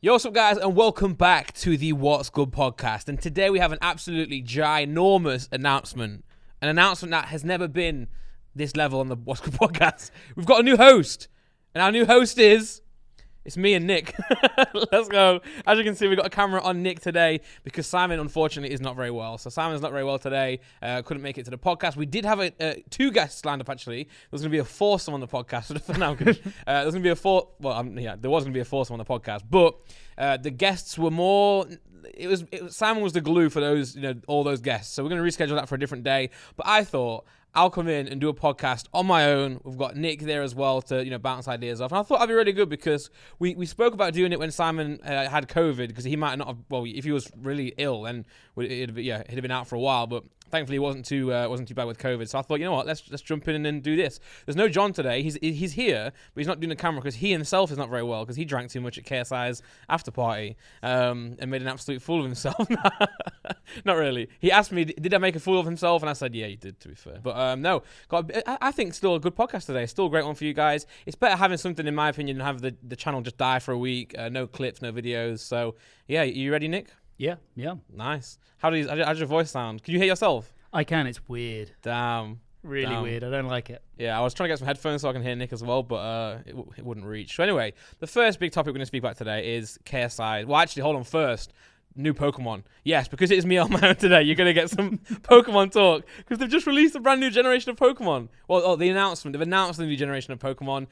Yo, what's up, guys, and welcome back to the What's Good podcast. And today we have an absolutely ginormous announcement. An announcement that has never been this level on the What's Good podcast. We've got a new host. And our new host is... It's me and Nick. Let's go. As you can see, we've got a camera on Nick today because Simon, unfortunately, is not very well. So Simon's not very well today. Couldn't make it to the podcast. We did have two guests lined up, actually. There was going to be a foursome on the podcast. For now, there was going to be there was going to be a foursome on the podcast. But the guests were more... Simon was the glue for those, all those guests. So we're going to reschedule that for a different day. But I thought... I'll come in and do a podcast on my own. We've got Nick there as well to, bounce ideas off. And I thought that'd be really good because we spoke about doing it when Simon had COVID because he might not have, if he was really ill, then he'd have been out for a while. But thankfully, he wasn't too bad with COVID. So I thought, you know what, let's jump in and do this. There's no John today. He's here, but he's not doing the camera because he himself is not very well because he drank too much at KSI's after party and made an absolute fool of himself. Not really. He asked me, did I make a fool of himself? And I said, yeah, you did, to be fair. But no, I think still a good podcast today. Still a great one for you guys. It's better having something, in my opinion, than have the channel just die for a week. No clips, no videos. So, yeah, you ready, Nick? Yeah. Nice. How's your voice sound? Can you hear yourself? I can. It's weird. Damn. Really weird. I don't like it. Yeah, I was trying to get some headphones so I can hear Nick as well, but it wouldn't reach. So anyway, the first big topic we're going to speak about today is KSI. Well, actually, hold on first. New Pokemon. Yes, because it is me on my own today, you're going to get some Pokemon talk because they've just released a brand new generation of Pokemon. Well, they've announced the new generation of Pokemon.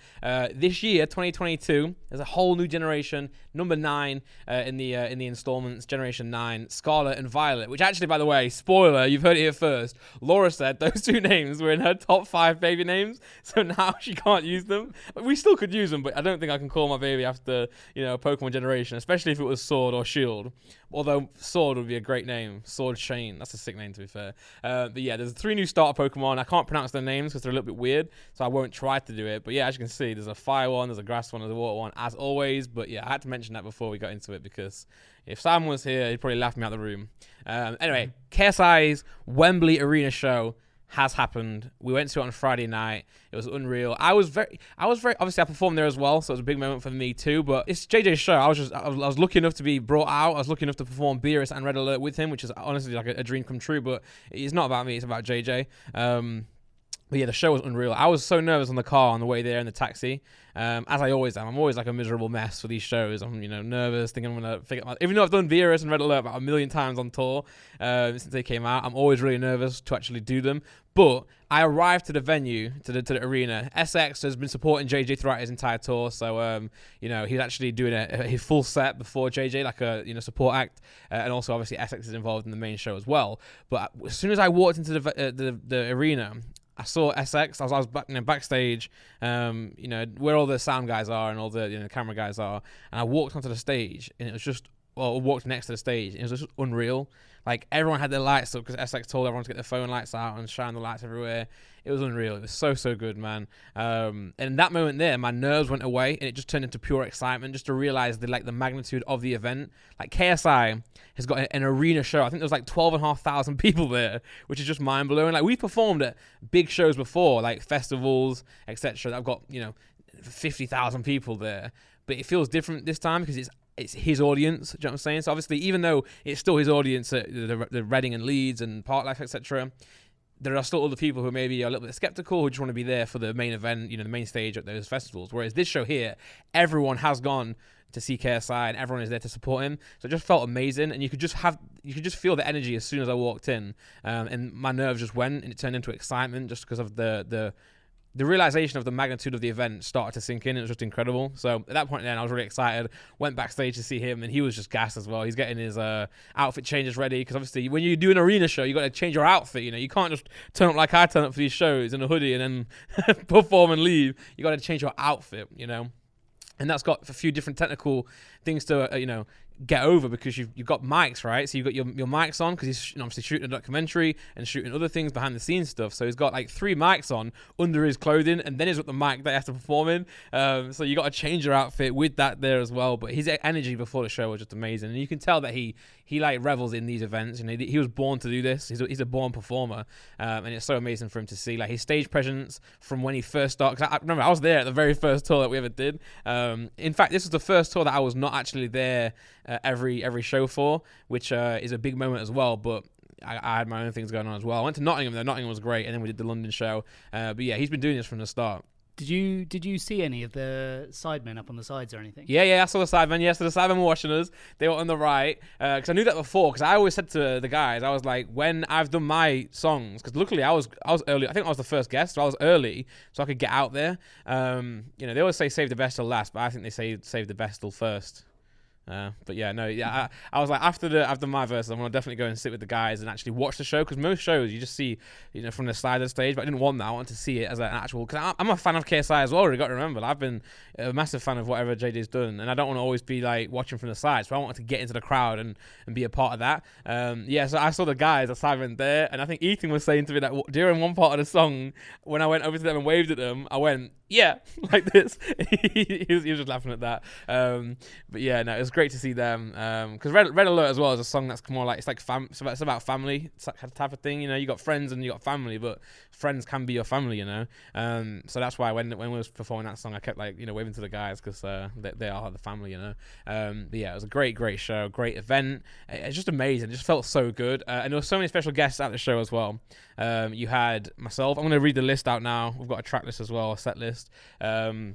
This year, 2022, there's a whole new generation, number 9 in the installments, Generation 9, Scarlet and Violet, which actually, by the way, spoiler, you've heard it here first, Laura said those two names were in her top 5 baby names, so now she can't use them. We still could use them, but I don't think I can call my baby after, Pokemon generation, especially if it was Sword or Shield. Although Sword would be a great name. Sword Shane. That's a sick name, to be fair. But yeah, there's 3 new starter Pokemon. I can't pronounce their names because they're a little bit weird, so I won't try to do it. But yeah, as you can see, there's a fire one, there's a grass one, there's a water one, as always. But yeah, I had to mention that before we got into it because if Sam was here, he'd probably laugh me out of the room. Anyway, KSI's Wembley Arena show has happened. We went to it on Friday night. It was unreal. I was very obviously I performed there as well, so it was a big moment for me too. But it's JJ's show. I was lucky enough to be brought out. I was lucky enough to perform Beerus and Red Alert with him, which is honestly like a dream come true. But it's not about me. It's about JJ. But yeah, the show was unreal. I was so nervous on the car on the way there in the taxi, as I always am. I'm always like a miserable mess for these shows. I'm, nervous, thinking I'm going to figure it out. Even though I've done Beerus and Red Alert about 1,000,000 times on tour since they came out, I'm always really nervous to actually do them. But I arrived to the venue, to the arena. SX has been supporting JJ throughout his entire tour, so he's actually doing his full set before JJ, like a support act, and also obviously SX is involved in the main show as well. But as soon as I walked into the arena, I saw SX. I was backstage, where all the sound guys are and all the camera guys are, and I walked onto the stage, and it was just, walked next to the stage, and it was just unreal. Like, everyone had their lights up because SX told everyone to get their phone lights out and shine the lights everywhere. It was unreal. It was so good, man. And in that moment there, my nerves went away, and it just turned into pure excitement just to realize the magnitude of the event. Like, KSI has got an arena show. I think there was like 12,500 people there, which is just mind-blowing. Like, we've performed at big shows before, like festivals, etc. that have got, 50,000 people there. But it feels different this time because it's his audience, do you know what I'm saying? So obviously, even though it's still his audience at the Reading and Leeds and Parklife, etc., there are still other people who maybe are a little bit skeptical, who just want to be there for the main event, the main stage at those festivals. Whereas this show here, everyone has gone to see KSI and everyone is there to support him. So it just felt amazing, and you could just feel the energy as soon as I walked in, and my nerves just went, and it turned into excitement just because of the realization of the magnitude of the event started to sink in. It was just incredible. So at that point then, I was really excited. Went backstage to see him, and he was just gassed as well. He's getting his outfit changes ready, because obviously when you do an arena show, you got to change your outfit. You can't just turn up like I turn up for these shows in a hoodie and then perform and leave. You got to change your outfit, And that's got a few different technical things to, get over, because you've got mics, right? So you've got your mics on, because he's obviously shooting a documentary and shooting other things behind the scenes stuff. So he's got like 3 mics on under his clothing, and then he's got the mic that he has to perform in. So you got to change your outfit with that there as well. But his energy before the show was just amazing, and you can tell that he like revels in these events. He was born to do this. He's a born performer, and it's so amazing for him to see like his stage presence from when he first started. Because I remember I was there at the very first tour that we ever did. In fact, this was the first tour that I was not not actually there every show for, which is a big moment as well. But I had my own things going on as well. I went to Nottingham though. Nottingham was great, and then we did the London show. But yeah, he's been doing this from the start. Did you see any of the Sidemen up on the sides or anything? Yeah, I saw the Sidemen. Yeah, so the Sidemen were watching us. They were on the right. Because I knew that before. Because I always said to the guys, I was like, when I've done my songs, because luckily I was early. I think I was the first guest, so I was early, so I could get out there. They always say save the best till last, but I think they say save the best till first. But yeah, no, yeah, I was like, after my verse, I'm gonna definitely go and sit with the guys and actually watch the show, because most shows you just see, from the side of the stage, but I didn't want that. I wanted to see it as an actual, because I'm a fan of KSI as well. You got to remember, I've been a massive fan of whatever JJ's done, and I don't want to always be like watching from the side, so I wanted to get into the crowd and be a part of that. So I saw the guys at Sidemen there, and I think Ethan was saying to me that during one part of the song, when I went over to them and waved at them, I went, yeah, like this. he was just laughing at that. But yeah, no, it was great to see them. Because Red Alert as well is a song that's more like, it's like it's about family. It's that type of thing. You got friends and you got family, but friends can be your family. So that's why when we was performing that song, I kept waving to the guys, because they are the family. But yeah, it was a great show, great event. It's just amazing. It just felt so good. And there were so many special guests at the show as well. You had myself. I'm going to read the list out now. We've got a track list as well, a set list. So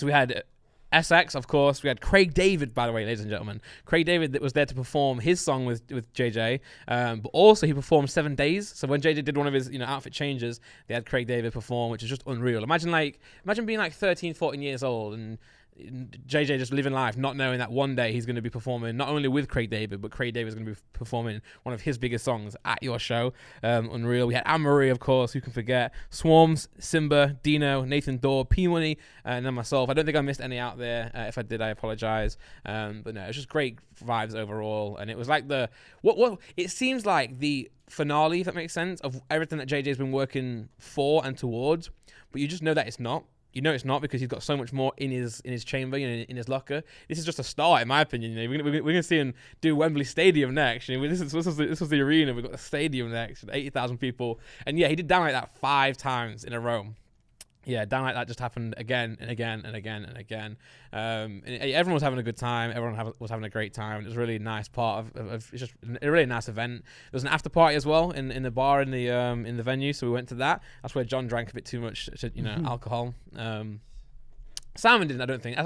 we had SX, of course. We had Craig David, by the way, ladies and gentlemen. Craig David that was there to perform his song with JJ, but also he performed 7 days. So when JJ did one of his outfit changes, they had Craig David perform, which is just unreal. Imagine being like 13, 14 years old and JJ just living life, not knowing that one day he's going to be performing not only with Craig David, but Craig David is going to be performing one of his biggest songs at your show. Unreal. We had Anne-Marie, of course, who can forget, Swarms, Simba, Dino, Nathan Dorr, P-Money, and then myself. I don't think I missed any out there. If I did, I apologize. But no, it's just great vibes overall, and it was like what it seems like the finale, if that makes sense, of everything that JJ's been working for and towards, but you just know that it's not. It's not, because he's got so much more in his chamber, in his locker. This is just a start, in my opinion. We're gonna see him do Wembley Stadium next. This was the arena. We've got the stadium next with 80,000 people. And yeah, he did Down Like That 5 times in a row. Yeah, Down Like That just happened again and again and again and again. And everyone was having a good time. Everyone was having a great time. It was a really nice part of it's just a really nice event. There was an after party as well in the bar in the venue, so we went to that. That's where John drank a bit too much, alcohol. Simon didn't, I don't think.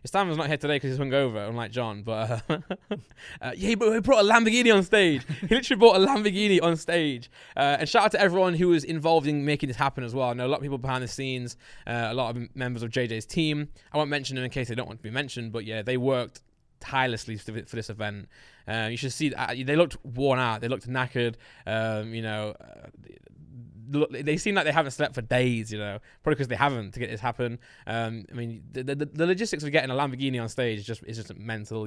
Simon's not here today because he's hungover, unlike John. But he brought a Lamborghini on stage. He literally brought a Lamborghini on stage. And shout out to everyone who was involved in making this happen as well. I know a lot of people behind the scenes, a lot of members of JJ's team. I won't mention them in case they don't want to be mentioned. But yeah, they worked tirelessly for this event. You should see they looked worn out. They looked knackered. They seem like they haven't slept for days, probably because they haven't to get this happen. The logistics of getting a Lamborghini on stage is just mental,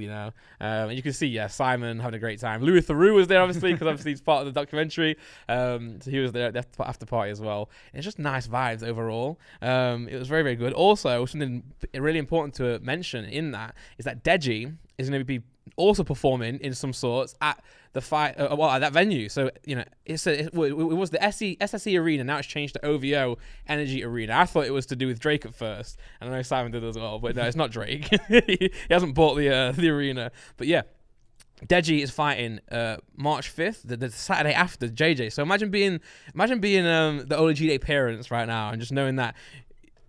and you can see, Simon having a great time. Louis Theroux was there, obviously, because obviously he's part of the documentary. So he was there at the after party as well. It's just nice vibes overall. It was very, very good. Also, something really important to mention in that is that Deji is going to be also performing in some sorts at the fight, at that venue. So it was the SSE Arena. Now it's changed to OVO Energy Arena. I thought it was to do with Drake at first, and I know Simon did as well, but no, it's not Drake. He hasn't bought the arena. But yeah, Deji is fighting March 5th, the Saturday after JJ. So imagine being the Olajide parents right now and just knowing that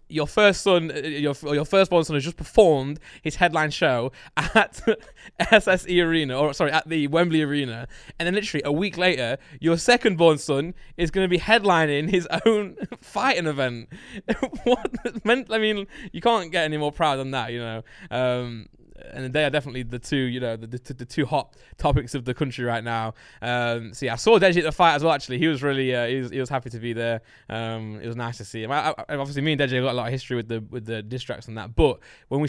your firstborn son has just performed his headline show at SSE Arena, at the Wembley Arena, and then literally a week later, your second-born son is going to be headlining his own fighting event. You can't get any more proud than that, and they are definitely the two, the two hot topics of the country right now. I saw Deji at the fight as well. Actually, he was really, he was happy to be there. It was nice to see him. Obviously, me and Deji have got a lot of history with the diss tracks and that. But when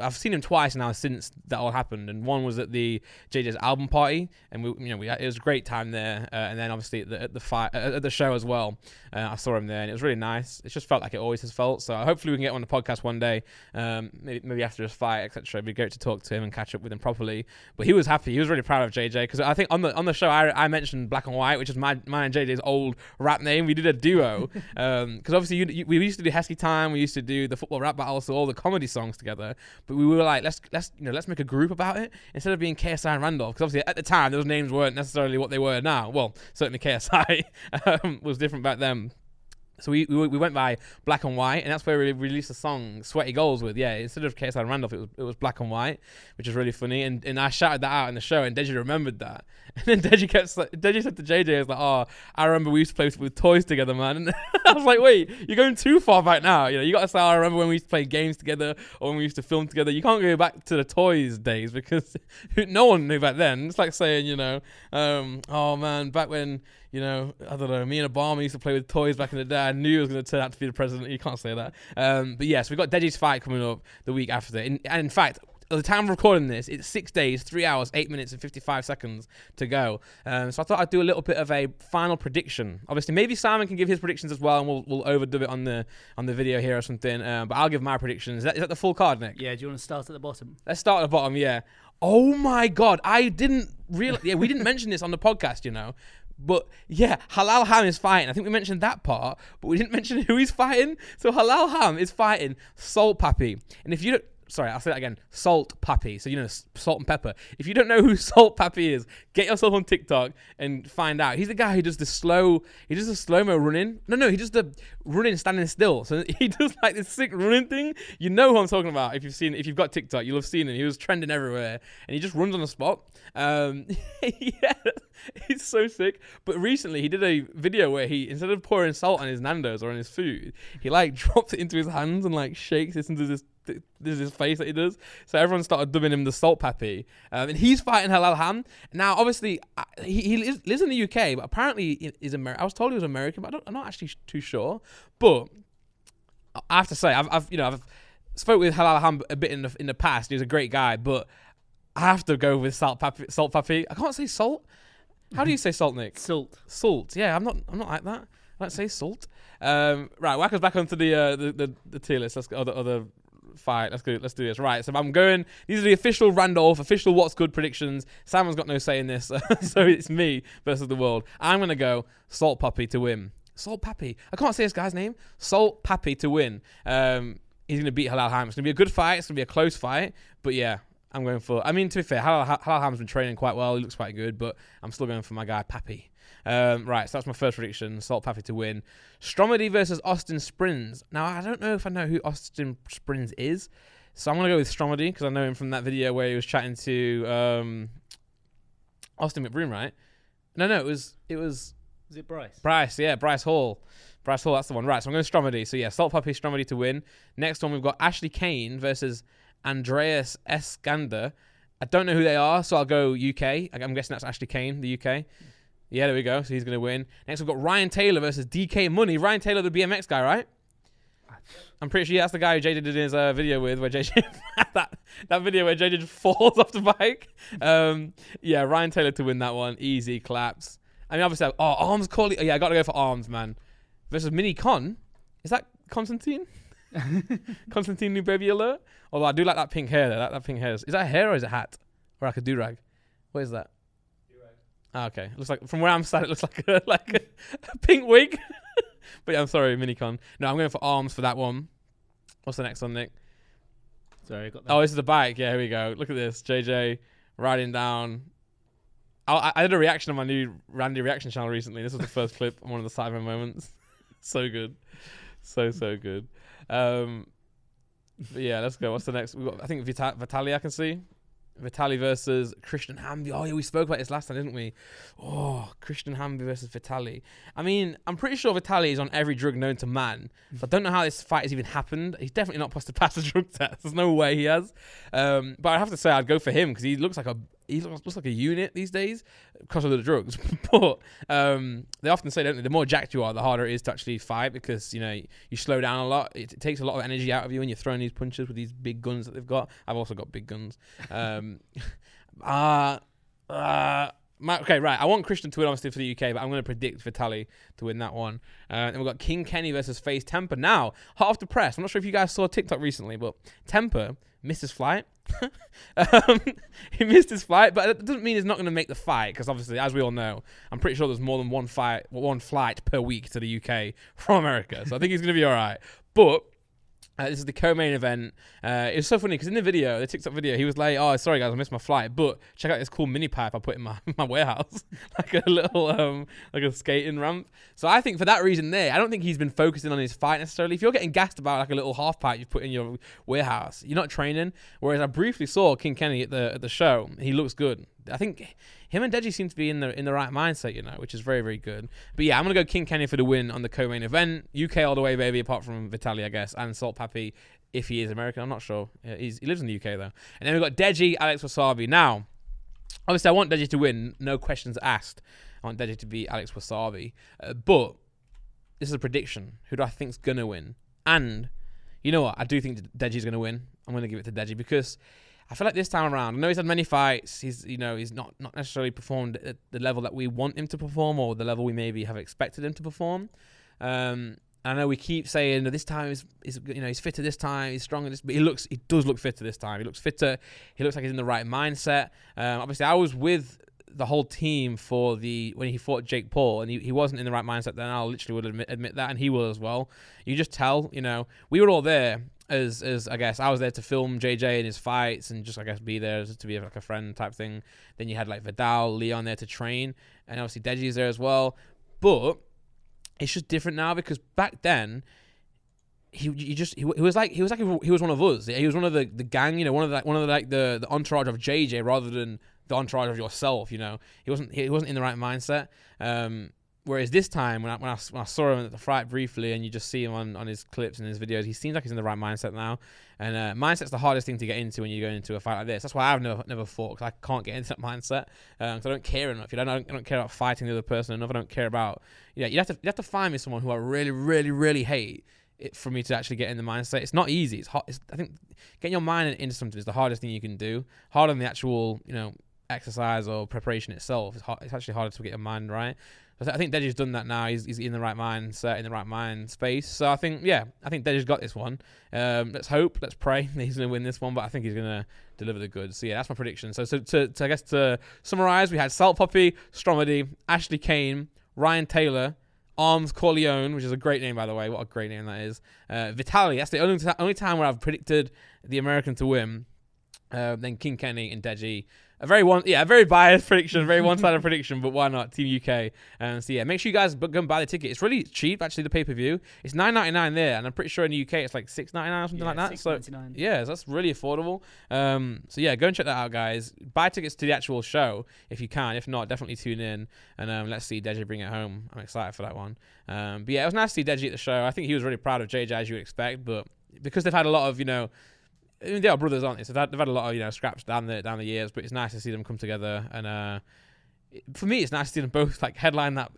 I've seen him twice now since that all happened, and one was at the JJ's album party, and it was a great time there. And then obviously at the show as well, I saw him there, and it was really nice. It just felt like it always has felt. So hopefully we can get on the podcast one day, maybe after his fight, etc. It'd be great great to talk to him and catch up with him properly. But he was happy. He was really proud of JJ because I think on the show I mentioned Black and White, which is mine and JJ's old rap name. We did a duo because obviously we used to do Heskey Time. We used to do the football rap battle, so all the comedy songs together. But we were like, let's make a group about it instead of being KSI and Randolph, because obviously at the time those names weren't necessarily what they were now. Well, certainly KSI was different back then. So we went by Black and White, and that's where we released the song Sweaty Goals with. Yeah, instead of KSI and Randolph, it was Black and White, which is really funny. And I shouted that out in the show, and Deji remembered that. And then Deji said to JJ, I was like, oh, I remember we used to play with toys together, man. And I was like, wait, you're going too far back now. You know, you got to say, I remember when we used to play games together or when we used to film together. You can't go back to the toys days because no one knew back then. It's like saying, you know, oh man, back when, you know, I don't know, me and Obama used to play with toys back in the day. I knew he was going to turn out to be the president. You can't say that. But yes, we've got Deji's fight coming up the week after. And in fact, at the time of recording this, it's 6 days, 3 hours, 8 minutes, and 55 seconds to go. So I thought I'd do a little bit of a final prediction. Obviously, maybe Simon can give his predictions as well, and we'll overdub it on the video here or something. But I'll give my predictions. Is that the full card, Nick? Yeah, do you want to start at the bottom? Let's start at the bottom, yeah. Oh my God, I didn't realize. Yeah, we didn't mention this on the podcast, you know. But yeah, Halal Ham is fighting. I think we mentioned that part, but we didn't mention who he's fighting. So Halal Ham is fighting Salt Pappy. And if you don't, sorry, I'll say that again. Salt Pappy. So, you know, salt and pepper. If you don't know who Salt Pappy is, get yourself on TikTok and find out. He's the guy who does the slow-mo running. No, he does the running standing still. So he does like this sick running thing. You know who I'm talking about. If you've got TikTok, you'll have seen him. He was trending everywhere and he just runs on the spot. Yeah, he's so sick. But recently he did a video where he, instead of pouring salt on his Nando's or on his food, he like drops it into his hands and like shakes it into this his face that he does. So everyone started dubbing him the Salt Pappy. And he's fighting Halal Ham. Now, obviously, he lives in the UK, but apparently he's American. I was told he was American, but I'm not actually too sure. But I have to say, I've spoke with Halal Ham a bit in the past. He was a great guy, but I have to go with Salt Pappy. I can't say salt. How do you say salt, Nick? Salt. Yeah, I'm not like that. I don't say salt. Right, whack us back onto the tier list. Let's go other fight. Let's do this. Right, so I'm going. These are the official Randolph, official What's Good predictions. Simon's got no say in this, so it's me versus the world. I'm gonna go Salt Pappy to win. Salt Pappy. I can't say this guy's name. Salt Pappy to win. He's gonna beat Halal Ham. It's gonna be a good fight. It's gonna be a close fight. But yeah, I'm going for. I mean, to be fair, Halal Ham's been training quite well. He looks quite good, but I'm still going for my guy Pappy. Right, so that's my first prediction. Salt Pappy to win. Stromedy versus Austin Springs. Now, I don't know if I know who Austin Springs is, so I'm going to go with Stromedy because I know him from that video where he was chatting to Austin McBroom, right? No, it was... Was it Bryce? Bryce, yeah, Bryce Hall. Bryce Hall, that's the one. Right, so I'm going to Stromedy. So yeah, Salt Pappy, Stromedy to win. Next one, we've got Ashley Kane versus Andreas Eskander. I don't know who they are, so I'll go UK. I'm guessing that's Ashley Kane, the UK. Yeah, there we go. So he's going to win. Next, we've got Ryan Taylor versus DK Money. Ryan Taylor, the BMX guy, right? I'm pretty sure that's the guy who JJ did his video with, where JJ that video where JJ just falls off the bike. Yeah, Ryan Taylor to win that one. Easy claps. I mean, obviously, Arms Corley. Yeah, I got to go for Arms, man. Versus Mini Con. Is that Constantine? Constantine New Baby Alert? Although I do like that pink hair, though. That pink hair. Is that a hair or is it a hat? Or like a do-rag? What is that? Okay. It looks like, from where I'm sat, it looks like a pink wig. But yeah, I'm sorry, Minicon. No, I'm going for Arms for that one. What's the next one, Nick? Sorry, I got that. Oh, this is the bike. Yeah, here we go. Look at this. JJ riding down. I did a reaction on my new Randy reaction channel recently. This was the first clip on one of the Sidemen moments. So good. So good. But yeah, let's go. What's the next? We got, I think, Vitaly I can see. Vitaly versus Christian Hamby. Oh, yeah, we spoke about this last time, didn't we? Oh, Christian Hamby versus Vitaly. I mean, I'm pretty sure Vitaly is on every drug known to man. So I don't know how this fight has even happened. He's definitely not supposed to pass the drug test. There's no way he has. But I have to say, I'd go for him because he looks like a unit these days because of the drugs. But they often say, don't they, the more jacked you are, the harder it is to actually fight because, you know, you slow down a lot. It takes a lot of energy out of you when you're throwing these punches with these big guns that they've got. I've also got big guns. Okay, right. I want Christian to win, obviously, for the UK, but I'm going to predict Vitaly to win that one. And we've got King Kenny versus FaZe Temper. Now, hot off the press. I'm not sure if you guys saw TikTok recently, but Temper missed his flight. He missed his flight, but it doesn't mean he's not going to make the fight, because obviously, as we all know, I'm pretty sure there's more than one flight per week to the UK from America. So I think he's going to be all right. But this is the co-main event. It was so funny because in the video, the TikTok video, he was like, "Oh, sorry guys, I missed my flight, but check out this cool mini pipe I put in my warehouse, like a little like a skating ramp." So I think for that reason, I don't think he's been focusing on his fight necessarily. If you're getting gassed about like a little half pipe you put in your warehouse, you're not training. Whereas I briefly saw King Kenny at the show. He looks good. I think him and Deji seem to be in the right mindset, which is very, very good. But yeah, I'm going to go King Kenny for the win on the co-main event. UK all the way, baby, apart from Vitaly, I guess, and Salt Pappy, if he is American. I'm not sure. He lives in the UK, though. And then we've got Deji, Alex Wassabi. Now, obviously, I want Deji to win. No questions asked. I want Deji to beat Alex Wassabi. But this is a prediction. Who do I think's going to win? And you know what? I do think Deji's going to win. I'm going to give it to Deji because I feel like this time around, I know he's had many fights. He's not necessarily performed at the level that we want him to perform or the level we maybe have expected him to perform. I know we keep saying that this time he's fitter this time, he's stronger this, but he does look fitter this time. He looks fitter. He looks like he's in the right mindset. Obviously, I was with the whole team when he fought Jake Paul, and he wasn't in the right mindset then. I literally would admit that, and he will as well. You just tell, we were all there. As I guess I was there to film JJ and his fights and just I guess be there to be like a friend type thing. Then you had like Vidal, Leon there to train, and obviously Deji's there as well. But it's just different now because back then he was one of us. He was one of the gang, one of the entourage of JJ rather than the entourage of yourself. He wasn't in the right mindset. Whereas this time, when I saw him at the fight briefly, and you just see him on his clips and his videos, he seems like he's in the right mindset now. And mindset's the hardest thing to get into when you go into a fight like this. That's why I've never fought, because I can't get into that mindset. Because I don't care enough. I don't care about fighting the other person enough. I don't care about. You have to find me someone who I really, really, really hate for me to actually get in the mindset. It's not easy. It's hard. I think getting your mind into something is the hardest thing you can do. Harder than the actual exercise or preparation itself. It's actually harder to get your mind right. I think Deji's done that now. He's in the right mindset, in the right mind space. So I think Deji's got this one. Let's hope, let's pray that he's going to win this one, but I think he's going to deliver the goods. So yeah, that's my prediction. So to summarize, we had Salt Puppy, Stromedy, Ashley Kane, Ryan Taylor, Arms Corleone, which is a great name, by the way. What a great name that is. Vitaly, that's the only time where I've predicted the American to win. Then King Kenny and Deji. A very biased prediction, very one-sided prediction, but why not? Team UK. So yeah, make sure you guys go and buy the ticket. It's really cheap, actually, the pay-per-view. It's $9.99 there, and I'm pretty sure in the UK it's like $6.99 or something like that. $6.99. So yeah, so that's really affordable. So yeah, go and check that out, guys. Buy tickets to the actual show if you can. If not, definitely tune in, and let's see Deji bring it home. I'm excited for that one. But yeah, it was nice to see Deji at the show. I think he was really proud of JJ, as you would expect, but because they've had a lot of, they are brothers, aren't they? So they've had a lot of scraps down the years, but it's nice to see them come together. And for me, it's nice to see them both like headline that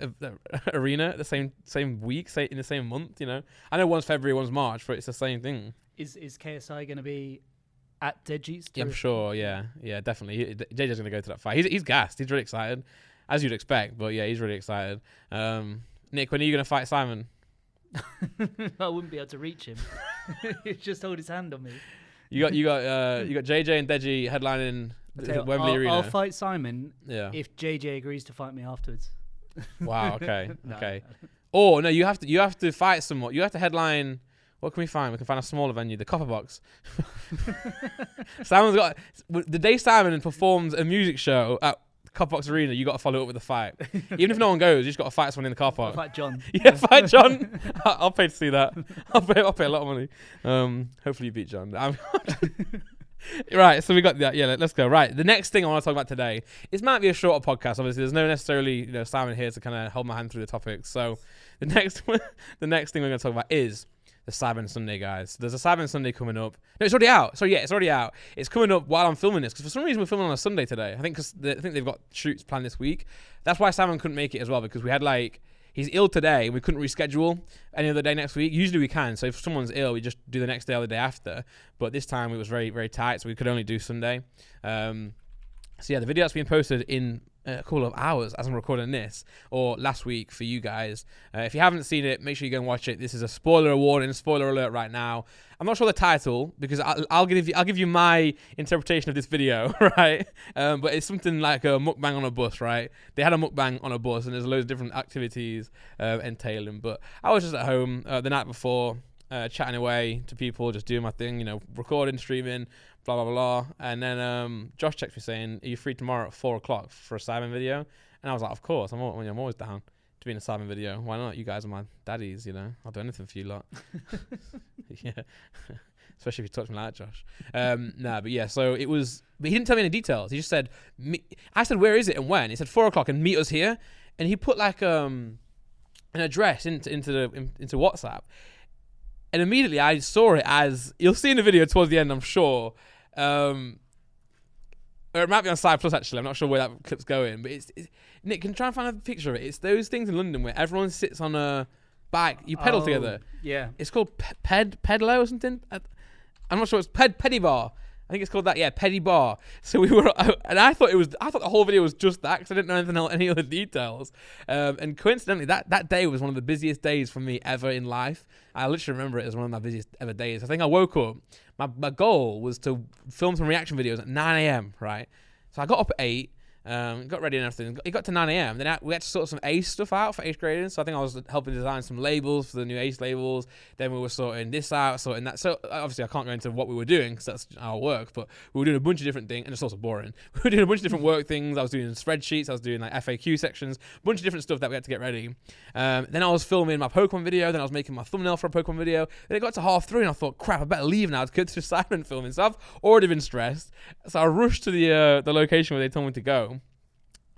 arena at the same week, in the same month. I know one's February, one's March, but it's the same thing. Is KSI going to be at Deji's? Yeah, I'm sure. Yeah, definitely. JJ's going to go to that fight. He's gassed. He's really excited, as you'd expect. But yeah, he's really excited. Nick, when are you going to fight Simon? I wouldn't be able to reach him. He'd just hold his hand on me. You got JJ and Deji headlining the Wembley Arena. I'll fight Simon if JJ agrees to fight me afterwards. Wow. Okay. No. Okay. Or no, you have to fight someone. You have to headline. What can we find? We can find a smaller venue, the Copper Box. Simon's got the day Simon performs a music show at Copper Box Arena. You got to follow up with a fight. Even if no one goes, you just got to fight someone in the car park. I'll fight John. Yeah, fight John. I'll pay to see that. I'll pay a lot of money. Hopefully you beat John. Right, so we got that. Yeah, let's go. Right, the next thing I want to talk about today, it might be a shorter podcast. Obviously, there's no necessarily Simon here to kind of hold my hand through the topics. So the next thing we're going to talk about is the Sidemen Sunday, guys. There's a Sidemen Sunday coming up. No, it's already out. So yeah, it's already out. It's coming up while I'm filming this because for some reason we're filming on a Sunday today. I think because they've got shoots planned this week. That's why Simon couldn't make it as well, because we had he's ill today. We couldn't reschedule any other day next week. Usually we can. So if someone's ill, we just do the next day or the day after. But this time it was very, very tight, so we could only do Sunday. And So yeah, the video that's been posted in a couple of hours as I'm recording this, or last week for you guys. If you haven't seen it, make sure you go and watch it. This is a spoiler warning, spoiler alert right now. I'm not sure the title because I'll give you my interpretation of this video, right? But it's something like a mukbang on a bus, right? They had a mukbang on a bus, and there's loads of different activities entailing. But I was just at home the night before, chatting away to people, just doing my thing, recording, streaming, blah blah blah. And then Josh texted me saying, "Are you free tomorrow at 4:00 for a Sidemen video?" And I was like, "Of course, I'm always down to be in a Sidemen video. Why not? You guys are my daddies, I'll do anything for you lot." Yeah, especially if you touch me like that, Josh. But yeah, so it was. But he didn't tell me any details. He just said, I said, "Where is it and when?" He said 4:00 and meet us here. And he put like an address into WhatsApp. And immediately I saw it as, you'll see in the video towards the end, I'm sure. Or it might be on Side Plus, actually. I'm not sure where that clip's going. But it's Nick, can you try and find a picture of it? It's those things in London where everyone sits on a bike. You pedal together. Yeah. It's called Pedalo or something. I'm not sure. It's Peddy Bar. I think it's called that. Yeah, Peddy Bar. So we were, and I thought the whole video was just that because I didn't know anything else, any other details. And coincidentally, that day was one of the busiest days for me ever in life. I literally remember it as one of my busiest ever days. I think I woke up. My goal was to film some reaction videos at 9 a.m. Right, so I got up at 8. Got ready and everything. It got to 9 a.m. Then we had to sort some ACE stuff out for 8th graders. So I think I was helping design some labels for the new ACE labels. Then we were sorting this out, sorting that. So obviously I can't go into what we were doing because that's our work. But we were doing a bunch of different things, and it's also boring. We were doing a bunch of different work things. I was doing spreadsheets. I was doing like FAQ sections, a bunch of different stuff that we had to get ready. Then I was filming my Pokemon video. Then I was making my thumbnail for a Pokemon video. Then it got to 3:30, and I thought, crap, I better leave now to go to Sidemen filming. So I've already been stressed. So I rushed to the location where they told me to go.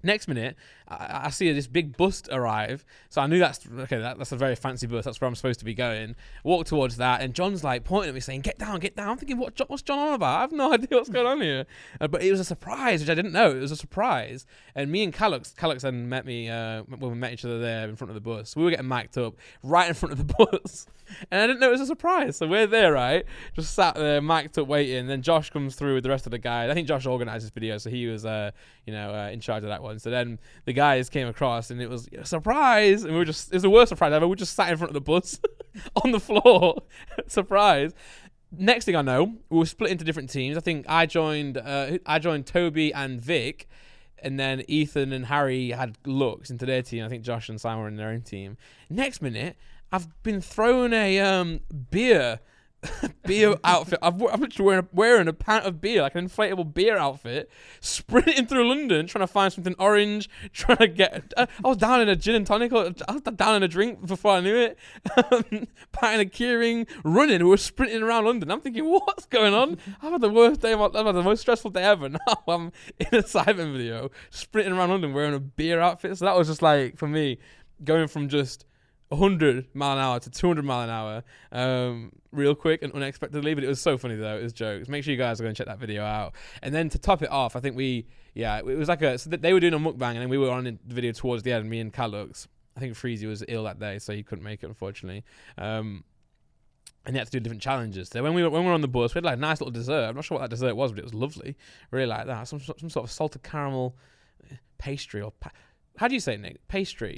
Next minute, I see this big bus arrive, so I knew that's a very fancy bus. That's where I'm supposed to be going. Walk towards that, and John's like pointing at me, saying, "Get down, get down." I'm thinking, what's John on about? I have no idea what's going on here. But it was a surprise, which I didn't know. It was a surprise, and me and Callux then met me when we met each other there in front of the bus. We were getting mic'd up right in front of the bus, and I didn't know it was a surprise. So we're there, right? Just sat there, mic'd up, waiting. Then Josh comes through with the rest of the guys. I think Josh organised this video, so he was, in charge of that one. So then the guys came across, and it was a surprise, and it was the worst surprise ever. We just sat in front of the bus on the floor. Surprise. Next thing I know, we were split into different teams. I think I joined Toby and Vic, and then Ethan and Harry had Lux into their team. I think Josh and Simon were in their own team. Next minute, I've been thrown a beer outfit. I'm literally wearing a pint of beer, like an inflatable beer outfit, sprinting through London trying to find something orange, trying to get. I was down in a gin and tonic. I was down in a drink before I knew it. Patting a keyring, running. We were sprinting around London. I'm thinking, what's going on? I've had the worst day. I've had the most stressful day ever. Now I'm in a Sidemen video, sprinting around London wearing a beer outfit. So that was just like, for me, going from just 100 mile an hour to 200 mile an hour real quick and unexpectedly. But it was so funny though. It was jokes. Make sure you guys are going to check that video out. And then to top it off, I think it was like they were doing a mukbang, and then we were on the video towards the end, me and Callux. I think Freezy was ill that day, so he couldn't make it, unfortunately. And they had to do different challenges. So when we were on the bus, we had like a nice little dessert. I'm not sure what that dessert was, but it was lovely. Really like that. Some sort of salted caramel pastry or how do you say it, Nick? Pastry.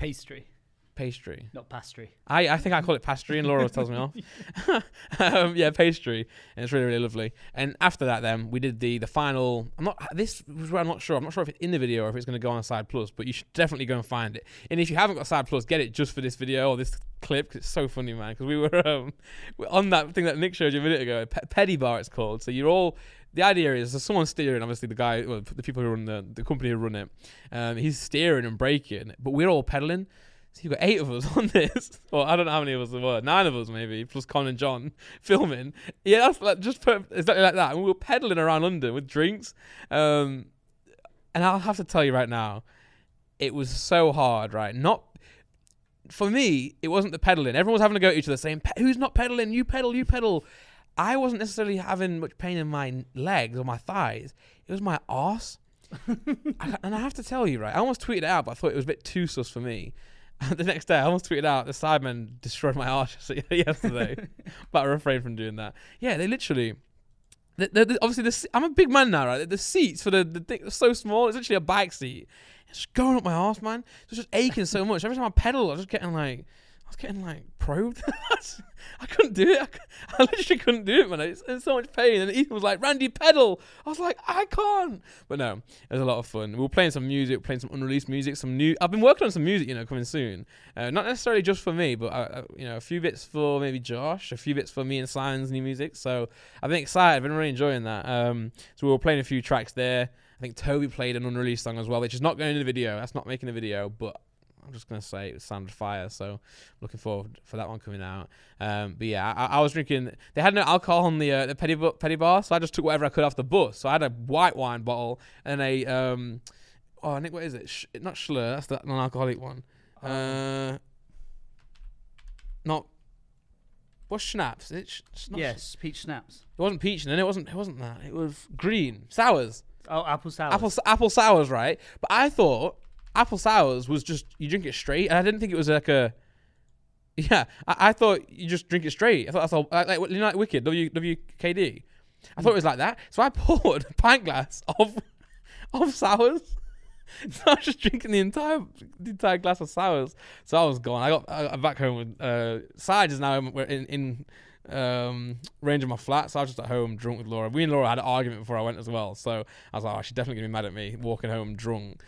Not pastry. I think I call it pastry, and Laura tells me off. Pastry, and it's really, really lovely. And after that, then we did the final. This was where I'm not sure. I'm not sure if it's in the video or if it's going to go on Side Plus, but you should definitely go and find it. And if you haven't got Side Plus, get it just for this video or this clip, because it's so funny, man. Because we were on that thing that Nick showed you a minute ago, Peddy Bar, it's called. So you're all. The idea is there's someone steering, obviously the guy, well, the people who run the company who run it. He's steering and braking, but we're all pedaling. So you've got 8 of us on this. Well, I don't know how many of us there were. 9 of us maybe, plus Con and John filming. Yeah, that's like exactly like that. And we were pedaling around London with drinks. And I'll have to tell you right now, it was so hard, right? For me, it wasn't the pedaling. Everyone was having to go at each other saying, who's not pedaling? You pedal. I wasn't necessarily having much pain in my legs or my thighs. It was my arse. And I have to tell you, right, I almost tweeted it out, but I thought it was a bit too sus for me. The next day, I almost tweeted out, the Sidemen destroyed my arse yesterday. But I refrained from doing that. Yeah, they literally, obviously I'm a big man now, right? The seats for the thing are so small. It's actually a bike seat. It's just going up my arse, man. It's just aching so much. Every time I pedal, I was getting like probed. I couldn't do it. I literally couldn't do it, man. It's in so much pain. And Ethan was like, "Randy, pedal." I was like, "I can't." But no, it was a lot of fun. We were playing some music, playing some unreleased music, some new. I've been working on some music, coming soon. Not necessarily just for me, but a few bits for maybe Josh, a few bits for me and Simon's new music. So I've been excited. I've been really enjoying that. So we were playing a few tracks there. I think Toby played an unreleased song as well, which is not going in the video. That's not making the video, but I'm just going to say it sounded fire, so looking forward for that one coming out. But yeah, I was drinking. They had no alcohol on the petty bar, so I just took whatever I could off the bus. So I had a white wine bottle and a Nick, what is it? Not Schlur, that's the non-alcoholic one. Not what's schnapps? Yes, peach schnapps. It wasn't peach, and it wasn't that. It was green sours. Oh, apple sours. Apple sours, right? But I thought apple sours was just you drink it straight, and I didn't think it was like a. Yeah, I thought you just drink it straight. I thought that's all like Wicked WKD. I thought it was like that, so I poured a pint glass of sours. So I was just drinking the entire glass of sours. So I was gone. I got back home with Side is now in range of my flat, so I was just at home drunk with Laura. We and Laura had an argument before I went as well, so I was like, she's definitely gonna be mad at me walking home drunk.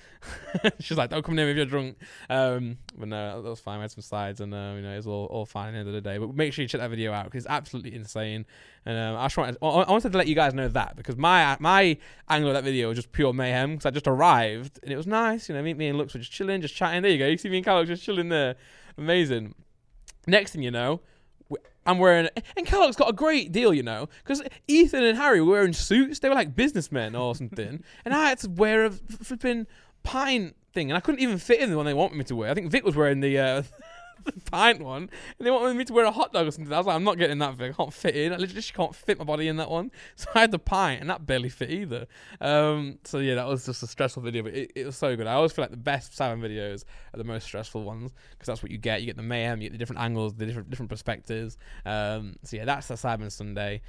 She's like, don't come near me if you're drunk. But no, that was fine. We had some sides, and it was all fine at the end of the day. But make sure you check that video out because it's absolutely insane. And I wanted to let you guys know that because my angle of that video was just pure mayhem because I just arrived and it was nice. Me and Lux were just chilling, just chatting. There you go. You see me and Callux just chilling there. Amazing. Next thing you know, I'm wearing, and Callux got a great deal, because Ethan and Harry were wearing suits. They were like businessmen or something, and I had to wear a flipping pint thing, and I couldn't even fit in the one they wanted me to wear. I think Vic was wearing the pint one, and they wanted me to wear a hot dog or something. I was like, I'm not getting that big. I can't fit in. I literally can't fit my body in that one. So I had the pint, and that barely fit either. So yeah, that was just a stressful video, but it was so good. I always feel like the best Sidemen videos are the most stressful ones because that's what you get. You get the mayhem, you get the different angles, the different perspectives. So yeah, that's the Sidemen Sunday.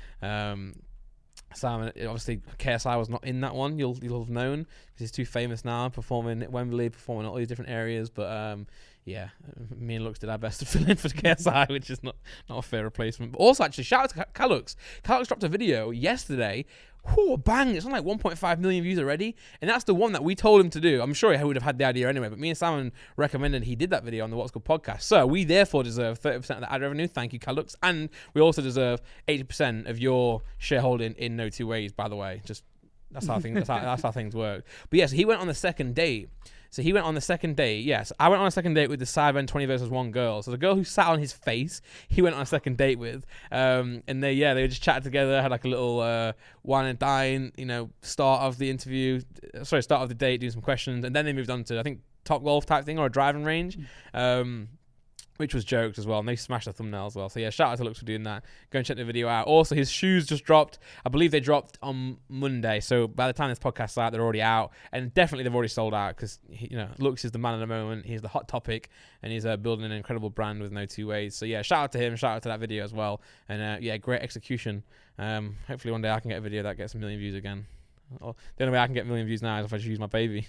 Simon, obviously, KSI was not in that one. You'll have known because he's too famous now, performing at Wembley, performing at all these different areas. But yeah, me and Lux did our best to fill in for the KSI, which is not a fair replacement. But also, actually, shout out to Callux. Callux dropped a video yesterday. Whew, bang! It's on like 1.5 million views already, and that's the one that we told him to do. I'm sure he would have had the idea anyway, but me and Simon recommended he did that video on the What's Good podcast. So we therefore deserve 30% of the ad revenue. Thank you, Callux, and we also deserve 80% of your shareholding in No Two Ways. By the way, just that's how things that's how things work. But yes, he went on the second date. So he went on the second date. Yes, I went on a second date with the Sidemen 20 versus 1 girl. So the girl who sat on his face, he went on a second date with. And they just chatted together, had like a little wine and dine, start of the date, doing some questions. And then they moved on to, I think, Top Golf type thing or a driving range. Which was jokes as well, and they smashed the thumbnail as well. So yeah, shout out to Lux for doing that. Go and check the video out. Also, his shoes just dropped. I believe they dropped on Monday. So by the time this podcast's out, they're already out, and definitely they've already sold out because Lux is the man of the moment. He's the hot topic, and he's building an incredible brand with No Two Ways. So yeah, shout out to him. Shout out to that video as well. And yeah, great execution. Hopefully one day I can get a video that gets 1 million views again. The only way I can get 1 million views now is if I just use my baby.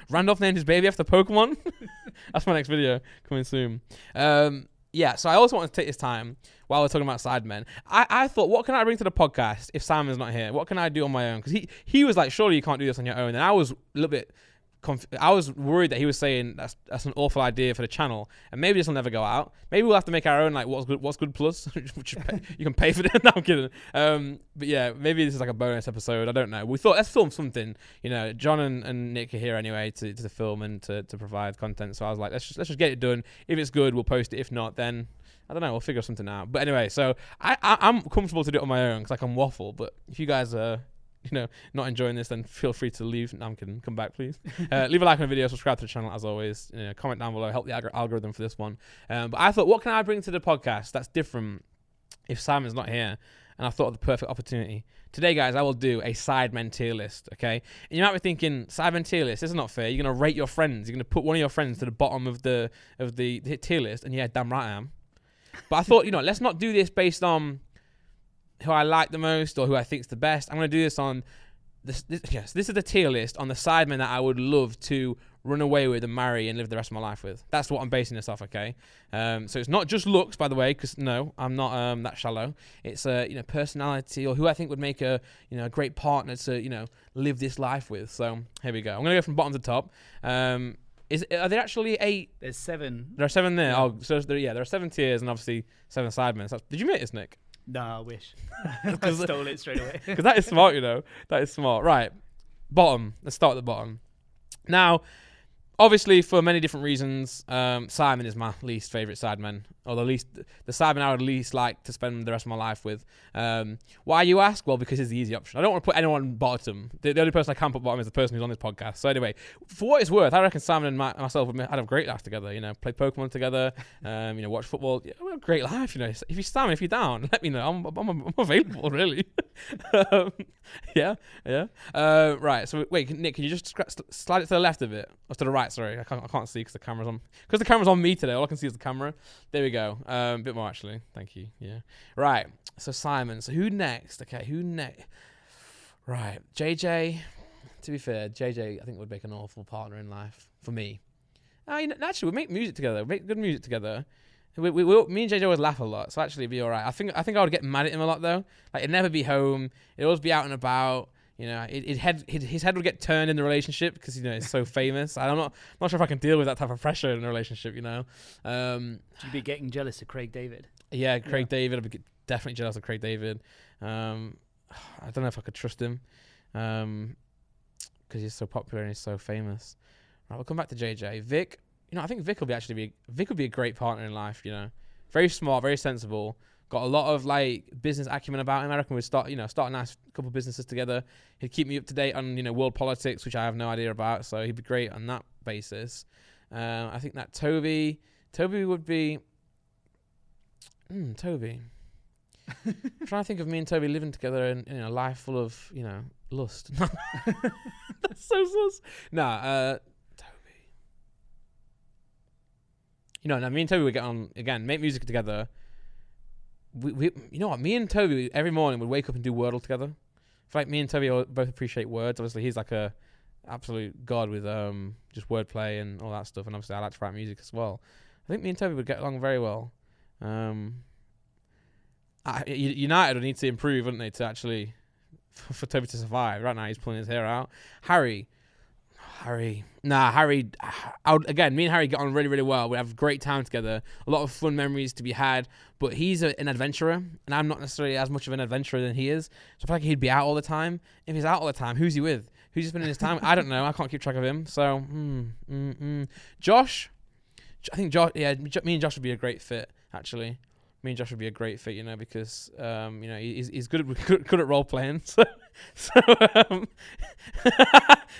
Randolph named his baby after Pokemon. That's my next video coming soon. Yeah, so I also want to take this time while we're talking about Sidemen. I thought, what can I bring to the podcast if Simon's not here? What can I do on my own? Because he was like, surely you can't do this on your own. And I was a little bit I was worried that he was saying that's an awful idea for the channel, and maybe this will never go out. Maybe we'll have to make our own like what's good plus, which you can pay for it. No, I'm kidding. But yeah, maybe this is like a bonus episode. I don't know. We thought let's film something. John and Nick are here anyway to film and to provide content. So I was like, let's just get it done. If it's good, we'll post it. If not, then I don't know. We'll figure something out. But anyway, so I'm comfortable to do it on my own because I can waffle. But if you guys are not enjoying this, then feel free to leave. No, I'm kidding. Come back, please. Leave a like on the video, subscribe to the channel as always. Comment down below, help the algorithm for this one. But I thought, what can I bring to the podcast that's different if Simon's not here? And I thought of the perfect opportunity. Today, guys, I will do a Sidemen tier list, okay? And you might be thinking, Sidemen tier list, this is not fair. You're going to rate your friends. You're going to put one of your friends to the bottom of the tier list. And yeah, damn right I am. But I thought, let's not do this based on who I like the most or who I think's the best. I'm going to do this on this is the tier list on the Sidemen that I would love to run away with and marry and live the rest of my life with. That's what I'm basing this off, okay? So it's not just looks, by the way, because no, I'm not that shallow. It's personality or who I think would make a a great partner to live this life with. So here we go. I'm gonna go from bottom to top. Are there actually 8? There's 7. There are 7 there. Yeah. Oh, so there are 7 tiers and obviously 7 Sidemen. So did you make this, Nick? No, I wish. I stole it straight away. Because that is smart, That is smart. Right. Bottom. Let's start at the bottom. Now, obviously, for many different reasons, Simon is my least favourite Sideman, or the Sideman I would least like to spend the rest of my life with. Why, you ask? Well, because it's the easy option. I don't want to put anyone bottom. The only person I can put bottom is the person who's on this podcast. So anyway, for what it's worth, I reckon Simon and myself would have a great life together. Play Pokemon together, watch football. Yeah, we have a great life. If you're Simon, if you're down, let me know. I'm available, really. Yeah. Right. So wait, Nick, can you just slide it to the left a bit, or to the right? Sorry, I can't see because the camera's on. Because the camera's on me today. All I can see is the camera. There we go. A bit more actually. Thank you. Yeah. Right. So Simon. So who next? Okay. Who next? Right. JJ. To be fair, JJ I think would make an awful partner in life for me. Naturally, we make music together. We make good music together. Me and JJ always laugh a lot, so actually it'd be all right. I think I would get mad at him a lot though. Like it'd never be home. It'd always be out and about. His head would get turned in the relationship because he's so famous. I'm not sure if I can deal with that type of pressure in a relationship. You'd be getting jealous of Craig David. Yeah, Craig David. I'd be definitely jealous of Craig David. I don't know if I could trust him because he's so popular and he's so famous. Right, we'll come back to JJ. Vic. I think Vic would be a great partner in life. Very smart, very sensible. Got a lot of business acumen about him. I reckon we'd start a nice couple of businesses together. He'd keep me up to date on world politics, which I have no idea about. So he'd be great on that basis. I think that Toby would be Toby. I'm trying to think of me and Toby living together in a life full of lust. That's so sus. Nah. Now me and Toby would get on again, make music together. We me and Toby every morning would wake up and do Wordle together. I feel like me and Toby both appreciate words. Obviously, he's like a absolute god with just wordplay and all that stuff. And obviously, I like to write music as well. I think me and Toby would get along very well. United would need to improve, wouldn't they, to actually for Toby to survive. Right now, he's pulling his hair out. Harry. Me and Harry get on really, really well. We have a great time together. A lot of fun memories to be had. But he's an adventurer, and I'm not necessarily as much of an adventurer than he is. So I feel like he'd be out all the time. If he's out all the time, who's he with? Who's he spending his time? I don't know. I can't keep track of him. So, Josh. I think Josh. Yeah, me and Josh would be a great fit. Actually, me and Josh would be a great fit. Because he's good at role playing. So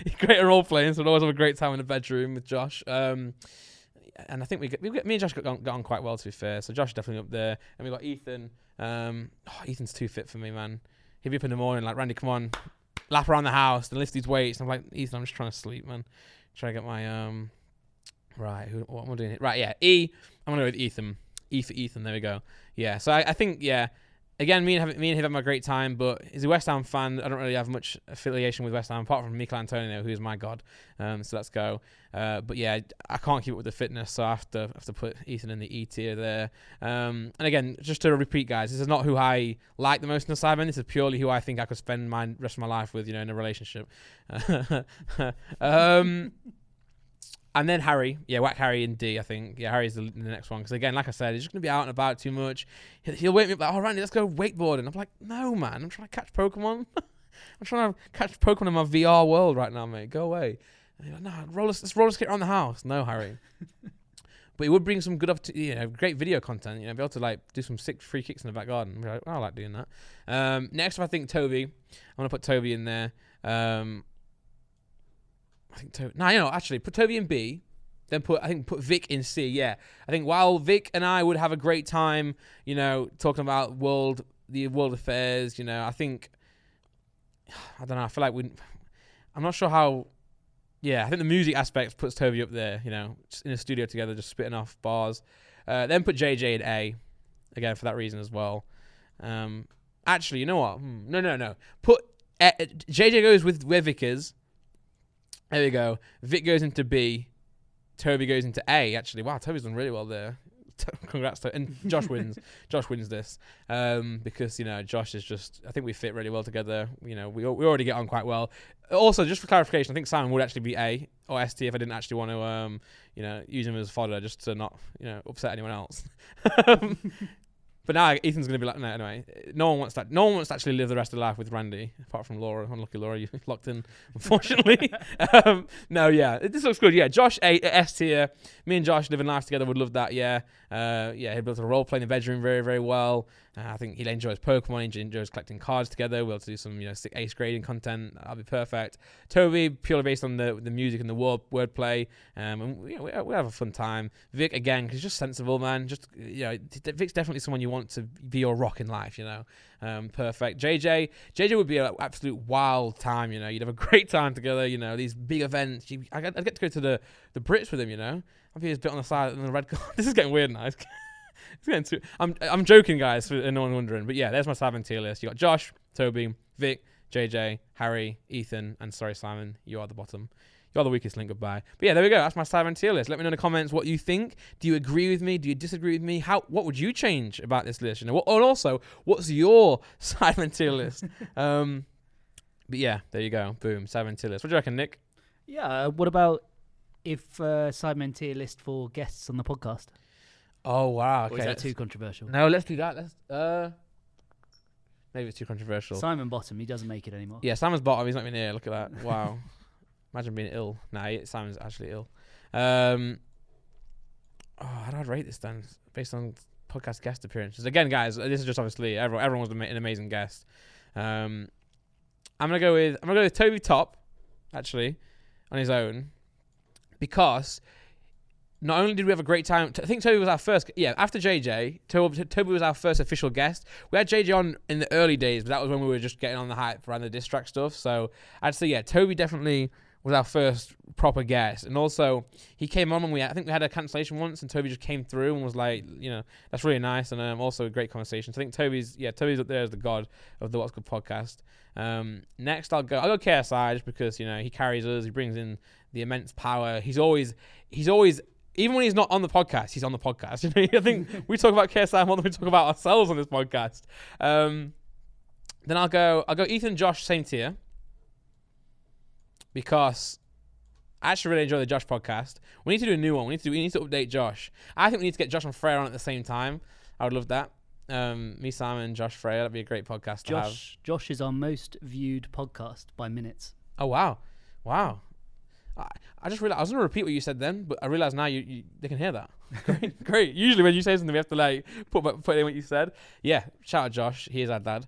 he's great at role playing, so we'd always have a great time in the bedroom with Josh. And I think me and Josh got on quite well, to be fair. So Josh is definitely up there. And we got Ethan. Ethan's too fit for me, man. He'd be up in the morning like, Randy, come on, lap around the house and lift these weights. And I'm like, Ethan, I'm just trying to sleep, man. Trying to get my right. What am I doing here? Right, yeah. I'm gonna go with Ethan. E for Ethan. There we go. Yeah. So I think Again, me and him have a great time, but he's a West Ham fan. I don't really have much affiliation with West Ham, apart from Mikel Antonio, who's my god. So let's go. But yeah, I can't keep up with the fitness, so I have to put Ethan in the E tier there. And again, just to repeat, guys, this is not who I like the most in the Sidemen. This is purely who I think I could spend my rest of my life with, in a relationship. And then Harry. Yeah, whack Harry in D, I think. Yeah, Harry's the next one. Because again, like I said, he's just going to be out and about too much. He'll wake me up like, Randy, let's go wakeboarding. I'm like, no, man. I'm trying to catch Pokemon. I'm trying to catch Pokemon in my VR world right now, mate. Go away. And he's like, no, let's roller skate around the house. No, Harry. But it would bring some good, great video content. Be able to do some sick free kicks in the back garden. Like, I like doing that. Next, I think Toby. I'm going to put Toby in there. I think Toby. No, actually, put Toby in B, then put Vic in C. Yeah, I think while Vic and I would have a great time, talking about the world affairs. I think I don't know. I feel like I'm not sure how. Yeah, I think the music aspect puts Toby up there. Just in a studio together, just spitting off bars. Then put JJ in A, again for that reason as well. And Actually, you know what? No. Put JJ goes with where Vic is. There we go. Vic goes into B. Toby goes into A. Actually, wow, Toby's done really well there. Congrats to, and Josh wins. Josh wins this because Josh is just. I think we fit really well together. We already get on quite well. Also, just for clarification, I think Simon would actually be A or ST if I didn't actually want to use him as fodder just to not upset anyone else. But now Ethan's going to be like, no, anyway, no one wants to actually live the rest of their life with Randy, apart from Laura. Unlucky Laura, you locked in, unfortunately. No, yeah, this looks good. Yeah, Josh, S tier. Me and Josh living life together would love that. Yeah, he'd be able to role play in the bedroom very, very well. I think he enjoys Pokemon. He enjoys collecting cards together. We'll have to do some, sick ace grading content. That'll be perfect. Toby, purely based on the music and the wordplay. And we'll have a fun time. Vic, again, because he's just sensible, man. Just, Vic's definitely someone you want to be your rock in life, Perfect. JJ would be an absolute wild time, You'd have a great time together, these big events. I'd get to go to the Brits with him, I'd be a bit on the side in the red car. This is getting weird now. It's getting too. I'm joking, guys, for no one wondering. But yeah, there's my Sidemen tier list. You got Josh, Toby, Vic, JJ, Harry, Ethan, and sorry, Simon, you are the bottom. You're the weakest link. Goodbye. But yeah, there we go. That's my Sidemen tier list. Let me know in the comments what you think. Do you agree with me? Do you disagree with me? What would you change about this list? And also, what's your Sidemen tier list? But yeah, there you go. Boom, Sidemen tier list. What do you reckon, Nick? Yeah. What about if Sidemen tier list for guests on the podcast? Oh wow! Okay. Or is that too controversial? No, let's do that. Maybe it's too controversial. Simon bottom, he doesn't make it anymore. Yeah, Simon's bottom. He's not even here. Look at that. Wow. Imagine being ill. Nah, Simon's actually ill. How do I rate this then? Based on podcast guest appearances. Again, guys, this is just obviously everyone was an amazing guest. I'm gonna go with Toby top, actually, on his own, because not only did we have a great time, I think Toby was our first, after JJ, Toby was our first official guest. We had JJ on in the early days, but that was when we were just getting on the hype around the diss track stuff. So I'd say, Toby definitely was our first proper guest. And also, he came on when I think we had a cancellation once, and Toby just came through and was like, that's really nice. And also a great conversation. So I think Toby's up there as the god of the What's Good podcast. Next, I'll go KSI just because, he carries us. He brings in the immense power. He's always, even when he's not on the podcast, he's on the podcast. I think we talk about KSI more than we talk about ourselves on this podcast. Then I'll go Ethan, Josh, same tier. Because I actually really enjoy the Josh podcast. We need to do a new one. We need to update Josh. I think we need to get Josh and Freya on at the same time. I would love that. Me, Simon, Josh, Freya. That'd be a great podcast to have. Josh is our most viewed podcast by minutes. Oh, wow. I just realized I was going to repeat what you said then, but I realize now they can hear that. Great. Usually when you say something, we have to put in what you said. Yeah, shout out Josh. He is our dad.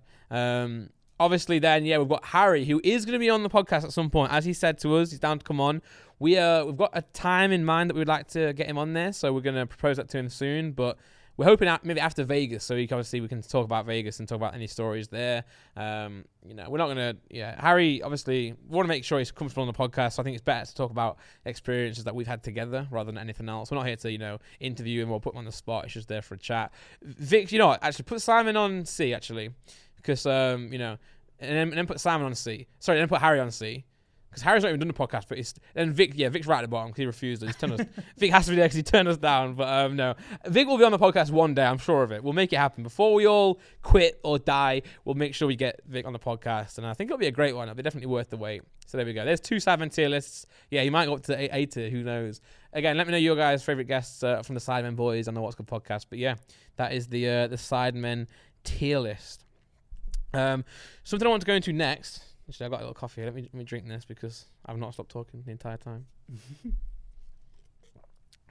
Obviously then, we've got Harry, who is going to be on the podcast at some point. As he said to us, he's down to come on. We've got a time in mind that we'd like to get him on there, so we're going to propose that to him soon, but we're hoping maybe after Vegas, so we can talk about Vegas and talk about any stories there. We're not going to, Harry, obviously, we want to make sure he's comfortable on the podcast, so I think it's better to talk about experiences that we've had together rather than anything else. We're not here to, interview him or put him on the spot. It's just there for a chat. Vic, actually put Simon on C, actually, because, and then put Simon on C. Sorry, then put Harry on C. Because Harry's not even done the podcast, but Vic's right at the bottom because he refused us. Vic has to be there because he turned us down. But no, Vic will be on the podcast one day. I'm sure of it. We'll make it happen before we all quit or die. We'll make sure we get Vic on the podcast, and I think it'll be a great one. It'll be definitely worth the wait. So there we go. There's 2 Sidemen tier lists. Yeah, you might go up to A tier. Who knows? Again, let me know your guys' favorite guests from the Sidemen boys on the What's Good podcast. But yeah, that is the Sidemen tier list. Something I want to go into next. Actually, I've got a little coffee here. Let me drink this because I've not stopped talking the entire time.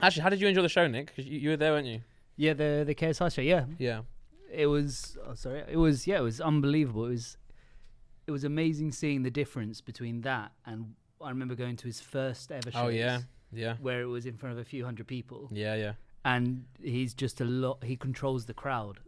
Actually, how did you enjoy the show, Nick? Because you were there, weren't you? Yeah, the KSI show. Yeah. Yeah. It was. It was unbelievable. It was amazing seeing the difference between that and I remember going to his first ever show. Oh yeah. Where it was in front of a few hundred people. Yeah. And he's just he controls the crowd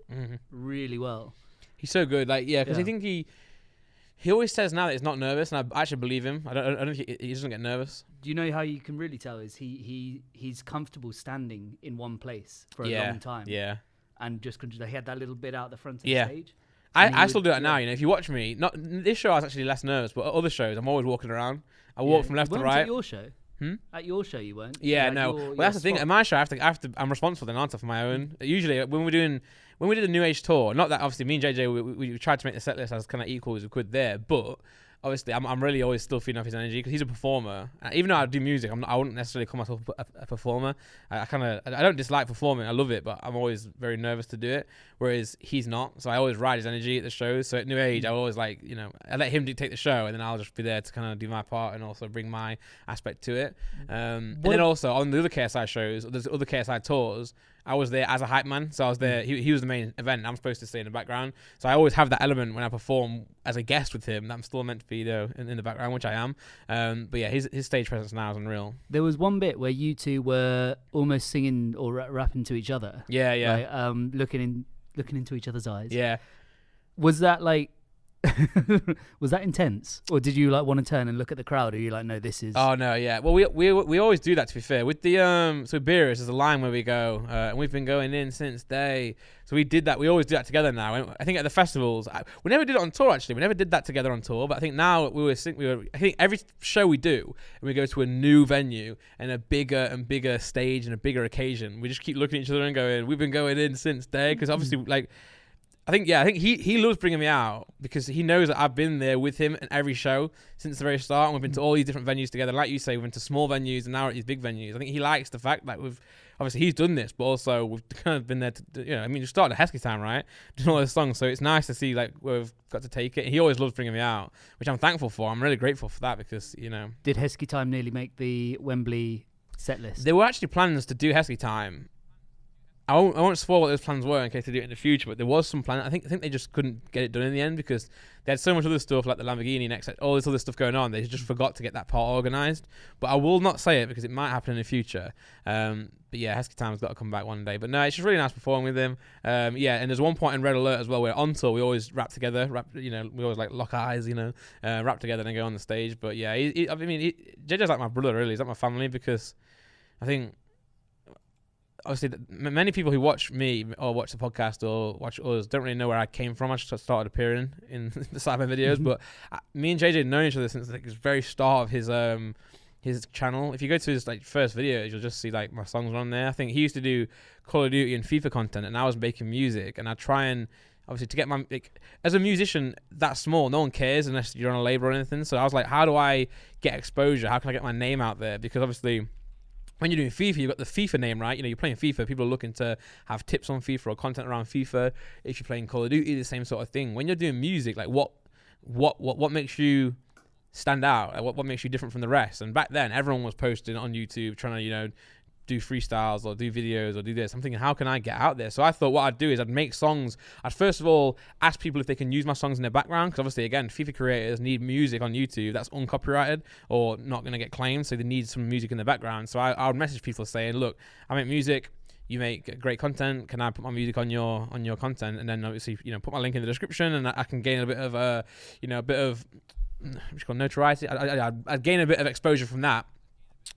really well. He's so good. I think he always says now that he's not nervous, and I actually believe him. I don't think he doesn't get nervous. Do you know how you can really tell is he's comfortable standing in one place for a long time. Yeah. And just he had that little bit out the front of the stage. I still do that now. You know, if you watch me, not this show, I was actually less nervous, but other shows, I'm always walking around. I walk from left to right. At your show? At your show, you weren't. Yeah, no. Well, that's the thing. At my show, I'm responsible then, aren't I, for my own. Usually, when we did the New Age tour, not that obviously me and JJ, we tried to make the set list as kind of equal as we could there, but obviously, I'm really always still feeding off his energy because he's a performer. Even though I do music, I wouldn't necessarily call myself a performer. I don't dislike performing. I love it, but I'm always very nervous to do it. Whereas he's not, so I always ride his energy at the shows. So at New Age, I always I let him dictate the show, and then I'll just be there to kind of do my part and also bring my aspect to it. And then also on the other KSI shows, there's other KSI tours. I was there as a hype man, so I was there. He was the main event. I'm supposed to stay in the background, so I always have that element when I perform as a guest with him that I'm still meant to be there in the background, which I am. But yeah, his stage presence now is unreal. There was one bit where you two were almost singing or rapping to each other. Yeah, yeah. Like, looking into each other's eyes. Yeah. Was that like? Was that intense, or did you like want to turn and look at the crowd? Or you like, no, this is? Oh no, yeah. Well, we always do that. To be fair, with the so Beerus, there's a line where we go, and we've been going in since day. So we did that. We always do that together now. I think at the festivals, we never did it on tour. Actually, we never did that together on tour. But I think now I think every show we do, and we go to a new venue and a bigger and bigger stage and a bigger occasion, we just keep looking at each other and going, we've been going in since day, because obviously like. I think he loves bringing me out because he knows that I've been there with him in every show since the very start, and we've been to all these different venues together. Like you say, we've been to small venues and now at these big venues. I think he likes the fact that he's done this, but also we've kind of been there to, we started at Heskey Time, right? Doing all those songs, so it's nice to see like where we've got to take it. He always loves bringing me out, which I'm thankful for. I'm really grateful for that because, Did Heskey Time nearly make the Wembley set list? There were actually plans to do Heskey Time. I won't spoil what those plans were in case they do it in the future, but there was some plan. I think they just couldn't get it done in the end because they had so much other stuff like the Lamborghini next, all this other stuff going on. They just forgot to get that part organised. But I will not say it because it might happen in the future. But yeah, Heskey Time's got to come back one day. But no, it's just really nice performing with him. And there's one point in Red Alert as well where on tour we always rap together. We always like lock eyes, rap together and then go on the stage. But yeah, JJ's like my brother really. He's like my family because I think. Obviously, many people who watch me or watch the podcast or watch us don't really know where I came from. I just started appearing in the Sidemen videos, but me and JJ have known each other since like the very start of his channel. If you go to his like first videos, you'll just see like my songs are on there. I think he used to do Call of Duty and FIFA content, and I was making music, and I try and obviously to get my as a musician that small, no one cares unless you're on a label or anything. So I was like, how do I get exposure? How can I get my name out there? Because obviously. When you're doing FIFA, you've got the FIFA name, right? You're playing FIFA. People are looking to have tips on FIFA or content around FIFA. If you're playing Call of Duty, the same sort of thing. When you're doing music, like what makes you stand out? Like what makes you different from the rest? And back then, everyone was posting on YouTube, trying to do freestyles or do videos or do this. I'm thinking, how can I get out there? So I thought what I'd do is I'd make songs. I'd first of all ask people if they can use my songs in their background, because obviously, again, FIFA creators need music on YouTube that's uncopyrighted or not going to get claimed, so they need some music in the background. So I would message people saying, look, I make music, you make great content, can I put my music on your content? And then obviously, put my link in the description, and I can gain a bit of notoriety. I'd gain a bit of exposure from that.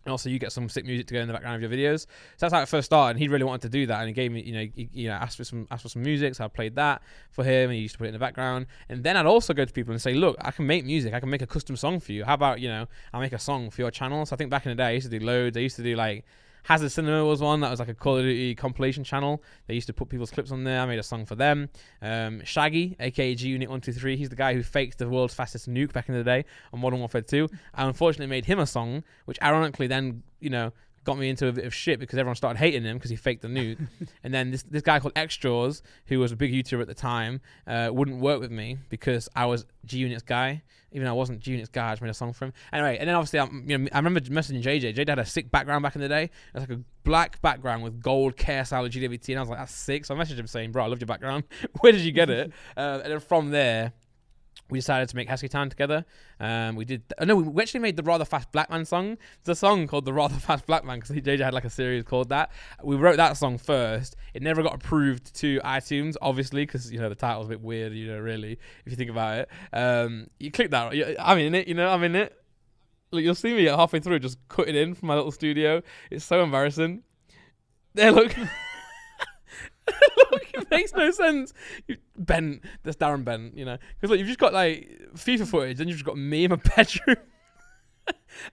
And also, you get some sick music to go in the background of your videos. So that's how it first started. And he really wanted to do that, and he gave me, he asked for some music. So I played that for him, and he used to put it in the background. And then I'd also go to people and say, look, I can make music. I can make a custom song for you. How about I'll make a song for your channel? So I think back in the day, I used to do loads. I used to do like Hazard Cinema was one that was like a Call of Duty compilation channel. They used to put people's clips on there. I made a song for them. Shaggy, aka G Unit 123, he's the guy who faked the world's fastest nuke back in the day on Modern Warfare 2. I unfortunately made him a song, which ironically then, got me into a bit of shit because everyone started hating him because he faked the nuke. And then this guy called Xjaws, who was a big YouTuber at the time, wouldn't work with me because I was G Unit's guy. Even though I wasn't G Unit's guy, I just made a song for him. Anyway, and then obviously, I remember messaging JJ. JJ had a sick background back in the day. It was like a black background with gold KSI GWT, and I was like, that's sick. So I messaged him saying, bro, I loved your background. Where did you get it? And then from there, we decided to make Heskey Time together. We actually made the Rather Fast Black Man song. There's a song called the Rather Fast Black Man because JJ had like a series called that. We wrote that song first. It never got approved to iTunes, obviously, because the title's a bit weird, really, if you think about it. You click that, I'm in it, I'm in it. Look, you'll see me halfway through just cutting in from my little studio. It's so embarrassing. There, look. Look. It makes no sense. Ben, that's Darren Ben, you know, because like you've just got like FIFA footage, then you've just got me in my bedroom.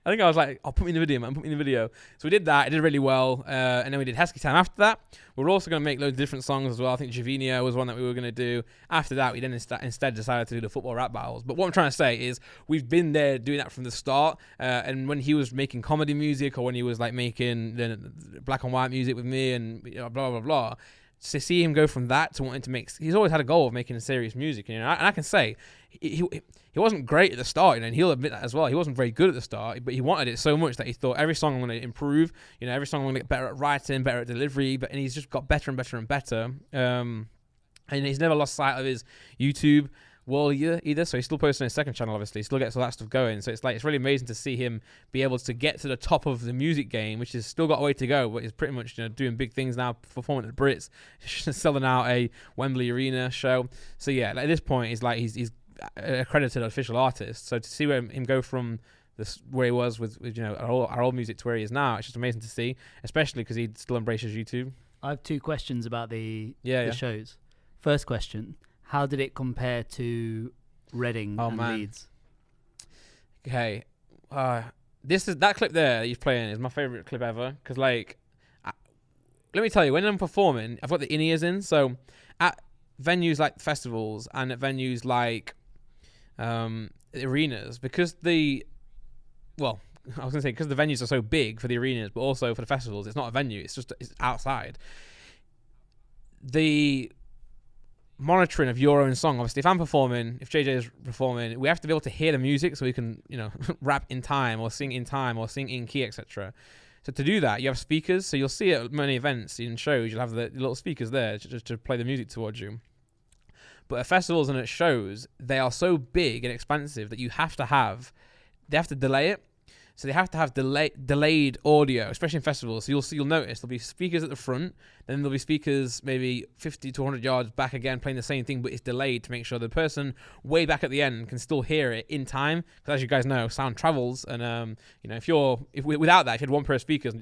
I think I was like, "Oh, put me in the video, man. Put me in the video." So we did that. It did really well, and then we did Heskey Time. After that, we were also going to make loads of different songs as well. I think Javinio was one that we were going to do. After that, we then instead decided to do the football rap battles. But what I'm trying to say is, we've been there doing that from the start. And when he was making comedy music, or when he was like making the black and white music with me, and blah blah blah. To see him go from that to wanting to make, he's always had a goal of making serious music, you know. And I can say he wasn't great at the start, you know, and he'll admit that as well. He wasn't very good at the start, but he wanted it so much that he thought every song I'm going to improve, you know, every song I'm going to get better at writing, better at delivery, and he's just got better and better and better. And he's never lost sight of his YouTube world either, so he's still posting his second channel, obviously. He still gets all that stuff going, so it's really amazing to see him be able to get to the top of the music game, which has still got a way to go, but he's pretty much, you know, doing big things now, performing at the Brits, selling out a Wembley Arena show. So yeah, at this point he's he's accredited official artist. So to see him go from where he was with you know our old music to where he is now, it's just amazing to see, especially because he still embraces YouTube. I have two questions about the yeah. shows. First question: how did it compare to Reading and Leeds? Okay, that clip there that he's playing is my favorite clip ever, because like, let me tell you, when I'm performing, I've got the in-ears in, so at venues like festivals and at venues like arenas, because the venues are so big for the arenas, but also for the festivals, it's not a venue, it's outside. The monitoring of your own song, obviously, if I'm performing, if JJ is performing, we have to be able to hear the music so we can, you know, rap in time or sing in time or sing in key, etc. So to do that, you have speakers. So you'll see at many events in shows, you'll have the little speakers there to play the music towards you. But at festivals and at shows, they are so big and expansive that they have to delay it. So they have to have delayed audio, especially in festivals. So you'll notice there'll be speakers at the front, then there'll be speakers maybe 50 to 100 yards back again playing the same thing, but it's delayed to make sure the person way back at the end can still hear it in time. Because as you guys know, sound travels, and you know, without that, if you had one pair of speakers,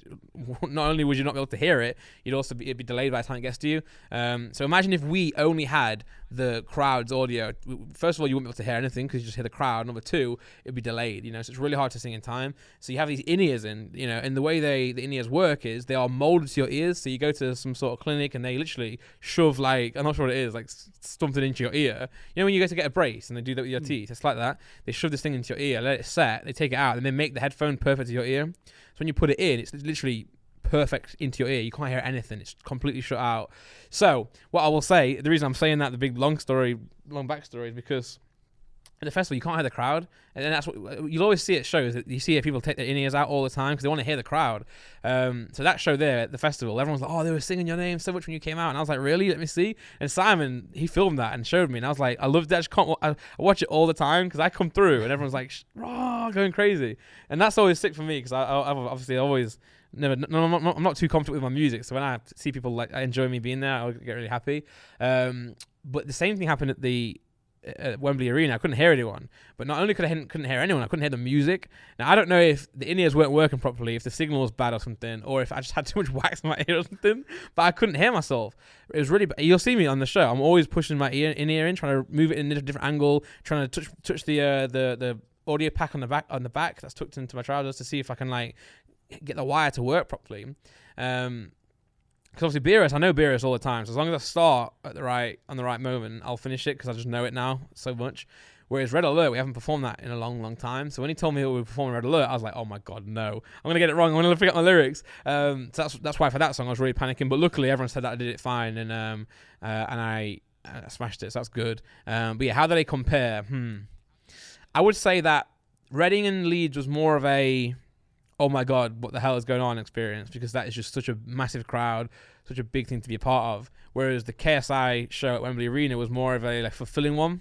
not only would you not be able to hear it, it'd be delayed by the time it gets to you. So imagine if we only had the crowd's audio. First of all, you wouldn't be able to hear anything because you just hear the crowd. Number two, it'd be delayed, you know, so it's really hard to sing in time. So you have these in-ears in, you know, and the way the in-ears work is they are molded to your ears. So you go to some sort of clinic and they literally shove, like, I'm not sure what it is, like something into your ear. You know when you go to get a brace and they do that with your teeth? It's like that. They shove this thing into your ear, let it set, they take it out, and they make the headphone perfect to your ear. So when you put it in, it's literally perfect into your ear. You can't hear anything. It's completely shut out. So what I will say, the reason I'm saying that, the big long backstory, is because at the festival you can't hear the crowd, and then that's what you'll always see at shows, that you see people take their in-ears out all the time because they want to hear the crowd. So that show there at the festival, everyone's like, oh, they were singing your name so much when you came out, and I was like, really? Let me see. And Simon, he filmed that and showed me, and I was like, I love that. I watch it all the time because I come through and everyone's like going crazy, and that's always sick for me because I've obviously always I'm not too confident with my music, so when I see people like enjoy me being there, I'll get really happy. But the same thing happened at the Wembley Arena. I couldn't hear anyone, but not only couldn't hear anyone, I couldn't hear the music. Now I don't know if the in-ears weren't working properly, if the signal was bad or something, or if I just had too much wax in my ear or something, but I couldn't hear myself. It was really bad. You'll see me on the show, I'm always pushing my in-ear in, trying to move it in a different angle, trying to touch the audio pack on the back that's tucked into my trousers to see if I can like get the wire to work properly. Because obviously I know Beerus all the time, so as long as I start on the right moment, I'll finish it because I just know it now so much. Whereas Red Alert, we haven't performed that in a long, long time. So when he told me that we were performing Red Alert, I was like, oh my God, no. I'm going to get it wrong. I'm going to forget my lyrics. So that's why for that song I was really panicking. But luckily everyone said that I did it fine, and I smashed it, so that's good. But yeah, how do they compare? I would say that Reading and Leeds was more of a, oh my God, what the hell is going on experience, because that is just such a massive crowd, such a big thing to be a part of. Whereas the KSI show at Wembley Arena was more of a like fulfilling one.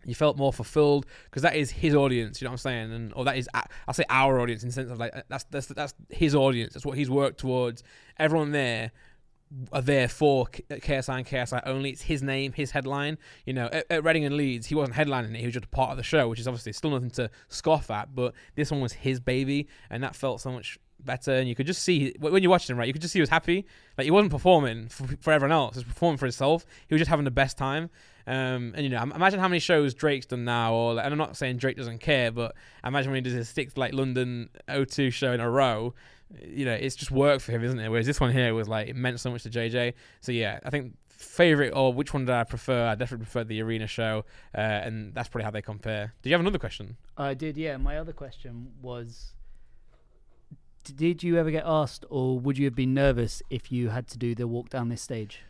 You felt more fulfilled because that is his audience, you know what I'm saying? Or that is, I'll say our audience in the sense of like, that's his audience. That's what he's worked towards. Everyone there are there for KSI and KSI only. It's his name, his headline. You know, at Reading and Leeds, he wasn't headlining it. He was just a part of the show, which is obviously still nothing to scoff at. But this one was his baby, and that felt so much better, and you could just see when you watched him, right? You could just see he was happy. Like, he wasn't performing for everyone else; he was performing for himself. He was just having the best time. And imagine how many shows Drake's done now, and I'm not saying Drake doesn't care, but I imagine when he does his sixth London O2 show in a row, it's just work for him, isn't it? Whereas this one here was like, it meant so much to JJ. So yeah, I think favorite, or which one did I prefer? I definitely prefer the arena show, and that's probably how they compare. Do you have another question? I did, yeah. My other question was, did you ever get asked, or would you have been nervous if you had to do the walk down this stage?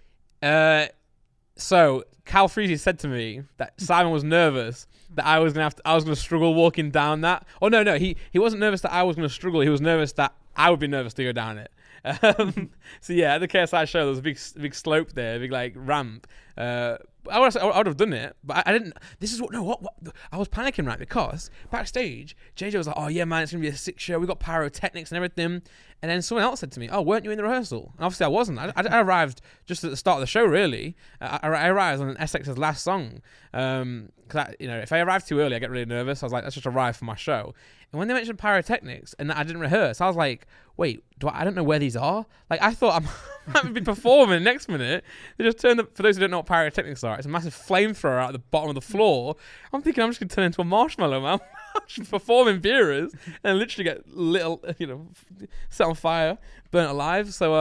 So Cal Freezy said to me that Simon was nervous that I was gonna struggle walking down that. Oh no, he wasn't nervous that I was gonna struggle. He was nervous that I would be nervous to go down it. So yeah, at the KSI show, there was a big slope there, a big like ramp. I would have done it, but I didn't. This is what I was panicking, right? Because backstage, JJ was like, "Oh yeah, man, it's gonna be a sick show. We got pyrotechnics and everything." And then someone else said to me, "Oh, weren't you in the rehearsal?" And obviously I wasn't. I arrived just at the start of the show, really. I arrived on SX's last song. Because if I arrived too early, I get really nervous. I was like, let's just arrive for my show. And when they mentioned pyrotechnics and I didn't rehearse, I was like, wait, I don't know where these are? Like, I thought I might be performing next minute. They just turned up, for those who don't know what pyrotechnics are, it's a massive flamethrower out at the bottom of the floor. I'm thinking I'm just going to turn into a marshmallow, man. I'm just performing Beerers and literally get set on fire, burnt alive. So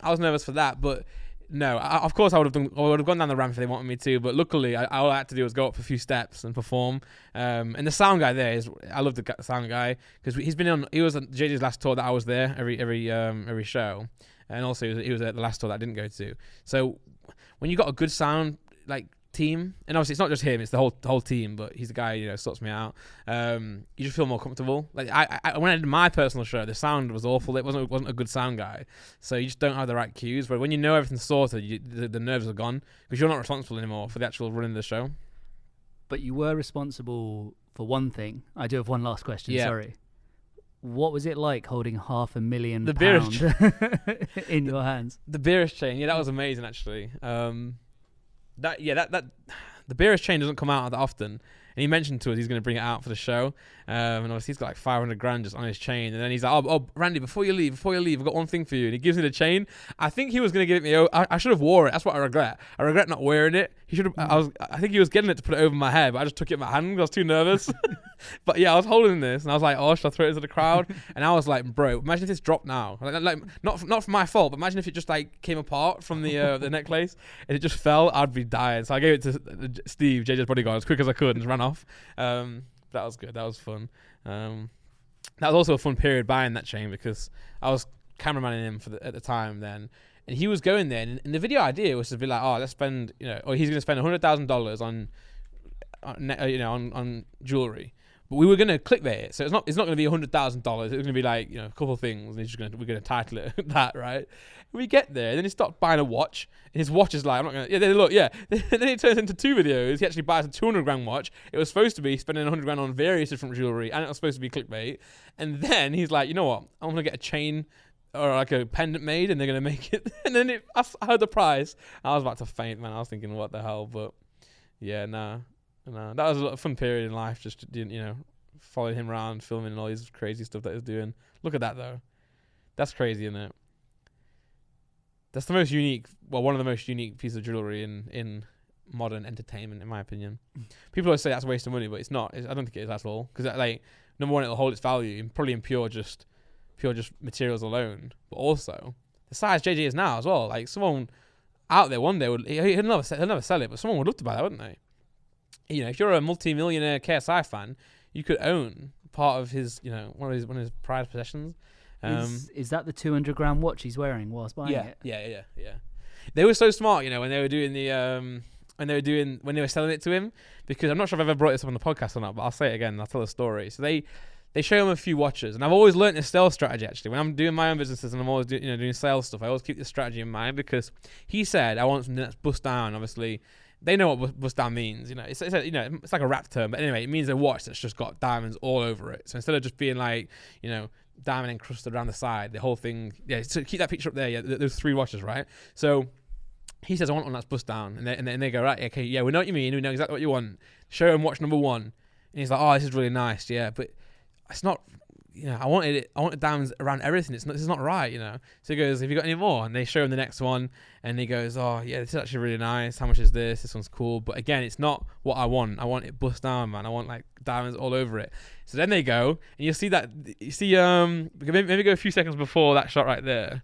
I was nervous for that, but no, of course I would have gone down the ramp if they wanted me to, but luckily all I had to do was go up a few steps and perform. And the sound guy there I love the sound guy because he was on JJ's last tour that I was there every show, and also he was at the last tour that I didn't go to. So when you got a good sound like team, and obviously it's not just him, it's the whole team, but he's the guy sorts me out. You just feel more comfortable. Like I when I did my personal show, the sound was awful. It wasn't a good sound guy, so you just don't have the right cues. But when you know everything's sorted, the nerves are gone because you're not responsible anymore for the actual running of the show. But you were responsible for one thing. I do have one last question. Sorry. What was it like holding £500,000 in your hands? The Beerus chain, that was amazing actually. That the Beerus chain doesn't come out that often, and he mentioned to us he's going to bring it out for the show, and obviously he's got like 500 grand just on his chain, and then he's like, oh Randy, before you leave, I've got one thing for you, and he gives me the chain. I think he was going to give it me. I should have wore it. That's what I regret. I regret not wearing it. He should have. I think he was getting it to put it over my head, but I just took it in my hand because I was too nervous. But yeah, I was holding this, and I was like, oh, should I throw it into the crowd? And I was like, bro, imagine if this dropped now. Like not from my fault, but imagine if it just like came apart from the necklace and it just fell. I'd be dying. So I gave it to Steve, JJ's bodyguard, as quick as I could, and just ran off. That was good. That was fun. That was also a fun period buying that chain because I was cameramanning him at the time then, and he was going there. And the video idea was to be like, oh, let's spend, or he's going to spend $100,000 on jewelry. But we were going to clickbait it, so it's not going to be $100,000. It's going to be like a couple of things, and we're going to title it that, right? We get there, and then he stopped buying a watch, and his watch is like, I'm not going to. Yeah, look, yeah. Then it turns into two videos. He actually buys a 200 grand watch. It was supposed to be spending 100 grand on various different jewelry, and it was supposed to be clickbait. And then he's like, you know what? I'm going to get a chain or like a pendant made, and they're going to make it. And then I heard the price. I was about to faint, man. I was thinking, what the hell? But yeah, nah. That was a fun period in life, just following him around, filming all these crazy stuff that he was doing. Look at that though. That's crazy, isn't it? That's the most unique, one of the most unique pieces of jewelry in modern entertainment, in my opinion. People always say that's a waste of money, but it's not. I don't think it is at all. Because number one, it'll hold its value, probably in pure just materials alone. But also the size JJ is now as well. Like someone out there one day he'll never sell it, but someone would love to buy that, wouldn't they? If you're a multi-millionaire KSI fan, you could own part of his, one of his prized possessions. Is that the 200 grand watch he's wearing whilst buying it? Yeah. They were so smart, when they were doing when they were selling it to him, because I'm not sure if I've ever brought this up on the podcast or not, but I'll say it again. I'll tell the story. So they show him a few watches, and I've always learned this sales strategy. Actually, when I'm doing my own businesses and I'm always doing sales stuff, I always keep this strategy in mind because he said I want something that's bust down. Obviously, they know what bust down means. It's like a rap term, but anyway, it means a watch that's just got diamonds all over it. So instead of just being like diamond encrusted around the side, the whole thing. Yeah, so keep that picture up there. Yeah, there's three watches, right? So he says I want one that's bust down, and then they go, right, okay, yeah, we know what you mean. We know exactly what you want. Show him watch number one, and he's like, oh, this is really nice, yeah, but it's not. I wanted diamonds around everything. This is not right, So he goes, have you got any more? And they show him the next one, and he goes, oh yeah, this is actually really nice. How much is this? This one's cool. But again, it's not what I want. I want it bust down, man. I want like diamonds all over it. So then they go, and you see maybe go a few seconds before that shot right there.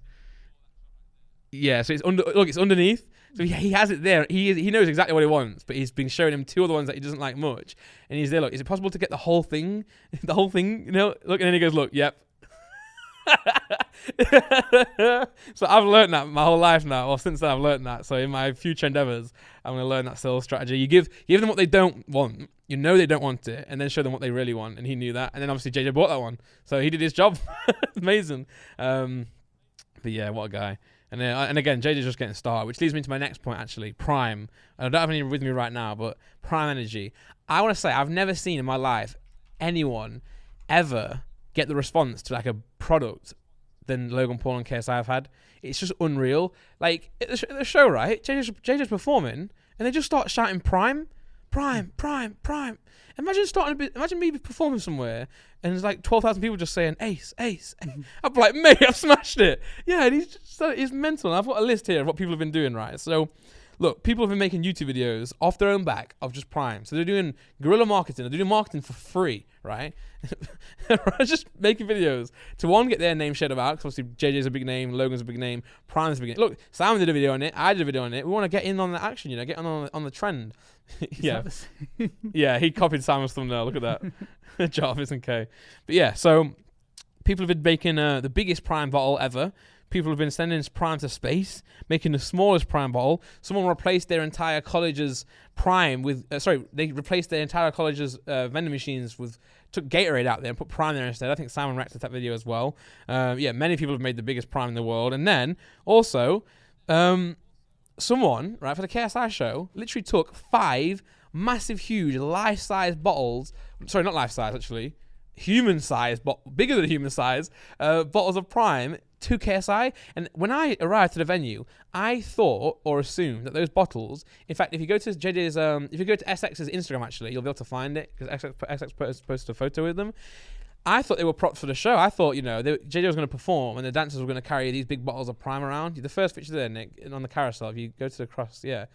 Yeah, so it's underneath. So he has it there. He knows exactly what he wants, but he's been showing him two other ones that he doesn't like much. And he's there, look, is it possible to get the whole thing? The whole thing, Look, and then he goes, look, yep. So I've learned that my whole life now, or since then I've learned that. So in my future endeavors, I'm going to learn that sales strategy. You give them what they don't want. They don't want it, and then show them what they really want. And he knew that. And then obviously JJ bought that one. So he did his job. Amazing. But yeah, what a guy. And again, JJ's just getting started, which leads me to my next point, actually. Prime. I don't have any with me right now, but Prime Energy. I want to say I've never seen in my life anyone ever get the response to like a product than Logan Paul and KSI have had. It's just unreal. Like, at the show, right? JJ's performing, and they just start shouting Prime, Prime, Prime, Prime. Imagine me performing somewhere and there's like 12,000 people just saying Ace, Ace. I'm like, mate, I've smashed it. Yeah, and he's mental. And I've got a list here of what people have been doing, right? So, look, people have been making YouTube videos off their own back of just Prime. So they're doing guerrilla marketing. They're doing marketing for free, right? Just making videos to, one, get their name shared about, because obviously JJ's a big name, Logan's a big name, Prime's a big name. Look, Simon did a video on it. I did a video on it. We want to get in on the action, get on the trend. Yeah. Yeah, he copied Simon's thumbnail. Look at that. Jarvis and K. But yeah, so people have been making the biggest Prime bottle ever. People have been sending Prime to space, making the smallest Prime bottle. Someone replaced their entire college's Prime with... they replaced their entire college's vending machines with... Took Gatorade out there and put Prime there instead. I think Simon reacted to that video as well. Many people have made the biggest Prime in the world. And then, also, someone, right, for the KSI show, literally took 5 massive, huge, life-size bottles... Sorry, not life-size, actually. Human-size, bigger than human-size, bottles of Prime... to KSI, and when I arrived to the venue, I thought or assumed that those bottles, in fact, if you go to JJ's, if you go to SX's Instagram, actually, you'll be able to find it, because SX posted a photo with them. I thought they were props for the show. I thought, JJ was going to perform, and the dancers were going to carry these big bottles of Prime around. The first picture there, Nick, on the carousel, if you go to the cross, yeah.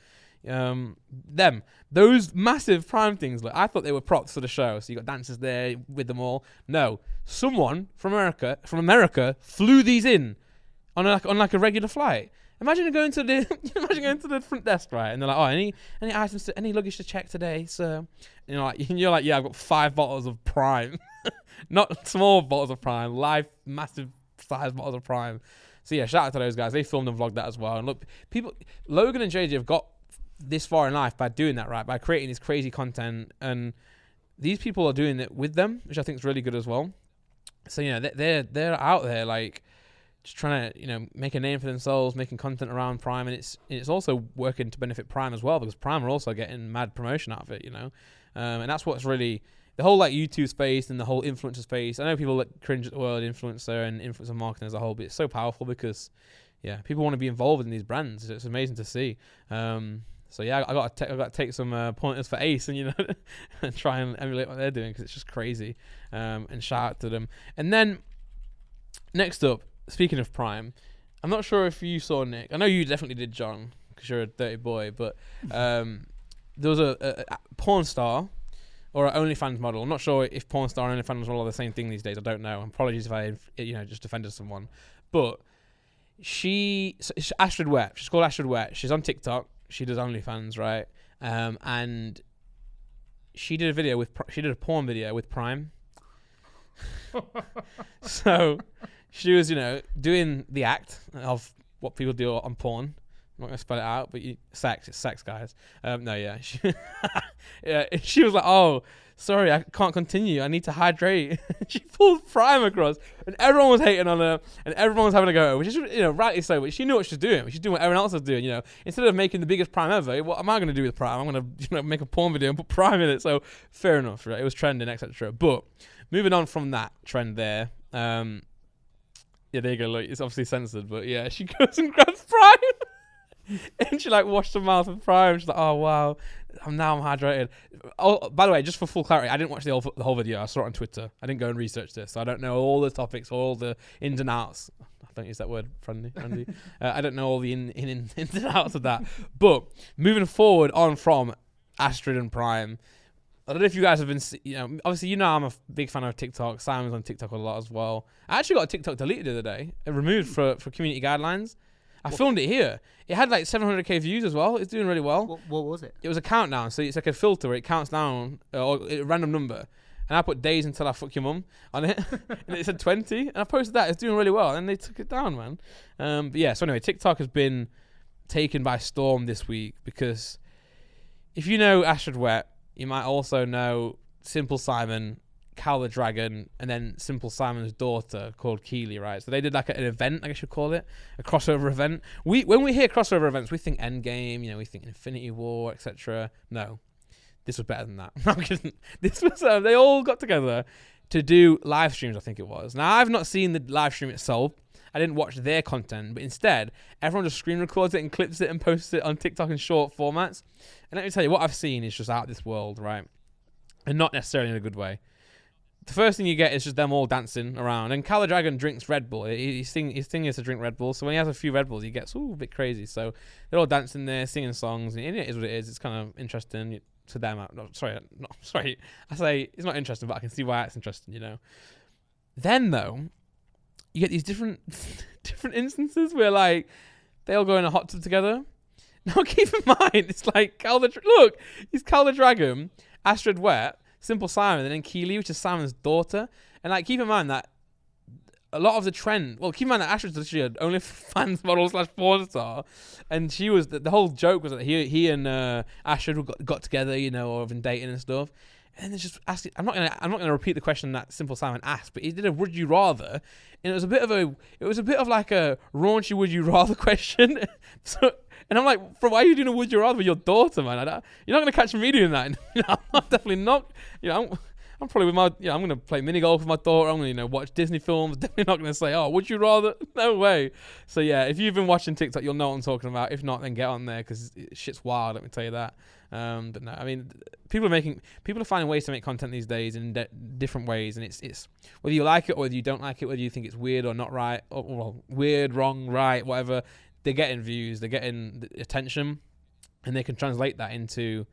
Those massive Prime things, I thought they were props for the show. So you got dancers there with them all. No, someone from America flew these in on a regular flight. Imagine going to the front desk, right? And they're like, oh, any items, any luggage to check today, sir? And you're like, yeah, I've got 5 bottles of Prime, not small bottles of Prime, massive size bottles of Prime. So yeah, shout out to those guys. They filmed and vlogged that as well. And look, Logan and JJ have got this far in life by doing that, right? By creating this crazy content, and these people are doing it with them, which I think is really good as well. So they're out there just trying to make a name for themselves, making content around Prime, and it's also working to benefit Prime as well, because Prime are also getting mad promotion out of it, and that's what's really the whole YouTube space and the whole influencer space. I know people cringe at the word influencer and influencer marketing as a whole, but it's so powerful because people want to be involved in these brands. It's amazing to see. So yeah, I got to take some pointers for Ace and and try and emulate what they're doing, because it's just crazy. And shout out to them. And then next up, speaking of Prime, I'm not sure if you saw, Nick. I know you definitely did, John, because you're a dirty boy. But there was a porn star or an OnlyFans model. I'm not sure if porn star and OnlyFans model are the same thing these days. I don't know. Apologies if I just offended someone. But it's Astrid Wet. She's called Astrid Wet. She's on TikTok. She does OnlyFans, right? And she did a porn video with Prime. So she was, doing the act of what people do on porn. I'm not gonna spell it out, but it's sex, guys. She was like, "Oh, sorry, I can't continue. I need to hydrate." She pulled Prime across, and everyone was hating on her, and everyone was having a go, which is rightly so. But she knew what she was doing. She's doing what everyone else was doing. Instead of making the biggest Prime ever, what am I going to do with Prime? I'm going to make a porn video and put Prime in it. So fair enough, right? It was trending, etc. But moving on from that trend there, there you go. Look, it's obviously censored, but yeah, she goes and grabs Prime. And she washed her mouth with Prime. She's like, oh wow, I'm hydrated. Oh, by the way, just for full clarity, I didn't watch the whole video. I saw it on Twitter. I didn't go and research this, so I don't know all the topics, all the ins and outs. I don't use that word, friendly. I don't know all the ins and outs of that. But moving forward on from Astrid and Prime, I don't know if you guys have been, obviously, I'm a big fan of TikTok. Simon's on TikTok a lot as well. I actually got a TikTok deleted the other day, removed for community guidelines. I filmed it here. It had like 700k views as well. It's doing really well. What was it? It was a countdown, so it's like a filter where it counts down or a random number. And I put days until I fuck your mum on it, and it said 20. And I posted that. It's doing really well, and they took it down, man. But yeah. So anyway, TikTok has been taken by storm this week because if you know Astrid Wet, you might also know Simple Simon, Cal the Dragon, and then Simple Simon's daughter called Keely, right? So they did like an event, I guess you'd call it, a crossover event. When we hear crossover events, we think Endgame, we think Infinity War, etc. No, this was better than that. No, I'm kidding. This was they all got together to do live streams, I think it was. Now, I've not seen the live stream itself. I didn't watch their content, but instead, everyone just screen records it and clips it and posts it on TikTok in short formats. And let me tell you, what I've seen is just out of this world, right? And not necessarily in a good way. The first thing you get is just them all dancing around. And Cal the Dragon drinks Red Bull. His thing is to drink Red Bull. So when he has a few Red Bulls, he gets a bit crazy. So they're all dancing there, singing songs. And it is what it is. It's kind of interesting to them. Sorry. I say it's not interesting, but I can see why it's interesting, Then, though, you get these different instances where, like, they all go in a hot tub together. Now, keep in mind, it's like he's Cal the Dragon, Astrid Wet, Simple Simon, and then Keely, which is Simon's daughter. And like, keep in mind that a lot of the trend. Well, keep in mind that Astrid's literally an OnlyFans model / porn star, and she was the whole joke was that he and Astrid got together, or have been dating and stuff. And then just asking, I'm not gonna repeat the question that Simple Simon asked, but he did a would you rather, and it was a bit of like a raunchy would you rather question. And I'm like, why are you doing a would you rather with your daughter, man? You're not gonna catch me doing that. I'm definitely not. I'm probably with my. I'm gonna play mini golf with my daughter. I'm gonna watch Disney films. Definitely not gonna say, oh, would you rather? No way. So yeah, if you've been watching TikTok, you'll know what I'm talking about. If not, then get on there because shit's wild. Let me tell you that. But no, I mean, people are finding ways to make content these days in different ways, and it's whether you like it or whether you don't like it, whether you think it's weird or not right, or weird, wrong, right, whatever. They're getting views, they're getting attention, and they can translate that into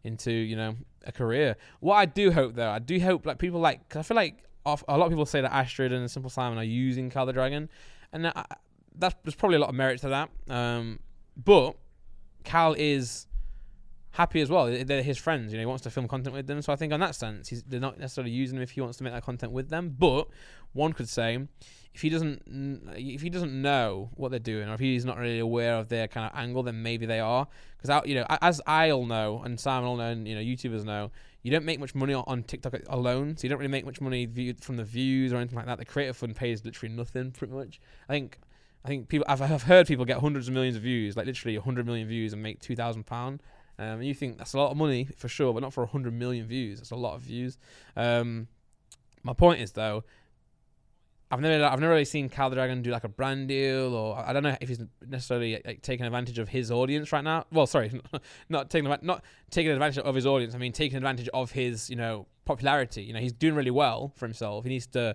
a career. What I do hope though, like people cause I feel like a lot of people say that Astrid and Simple Simon are using Cal the Dragon, and there's probably a lot of merit to that. But Cal is happy as well. They're his friends. He wants to film content with them. So I think on that sense, they're not necessarily using him if he wants to make that content with them. But one could say, if he doesn't know what they're doing, or if he's not really aware of their kind of angle, then maybe they are. Because as I'll know, and Simon will know, and YouTubers know, you don't make much money on TikTok alone. So you don't really make much money from the views or anything like that. The creator fund pays literally nothing, pretty much. I think people. I've heard people get hundreds of millions of views, like literally 100 million views, and make £2,000. And you think that's a lot of money for sure, but not for 100 million views. That's a lot of views. My point is though, I've never really seen Cal the Dragon do like a brand deal, or I don't know if he's necessarily like taking advantage of his audience right now. Well, sorry, not taking advantage of his audience. I mean, taking advantage of his popularity. He's doing really well for himself. He needs to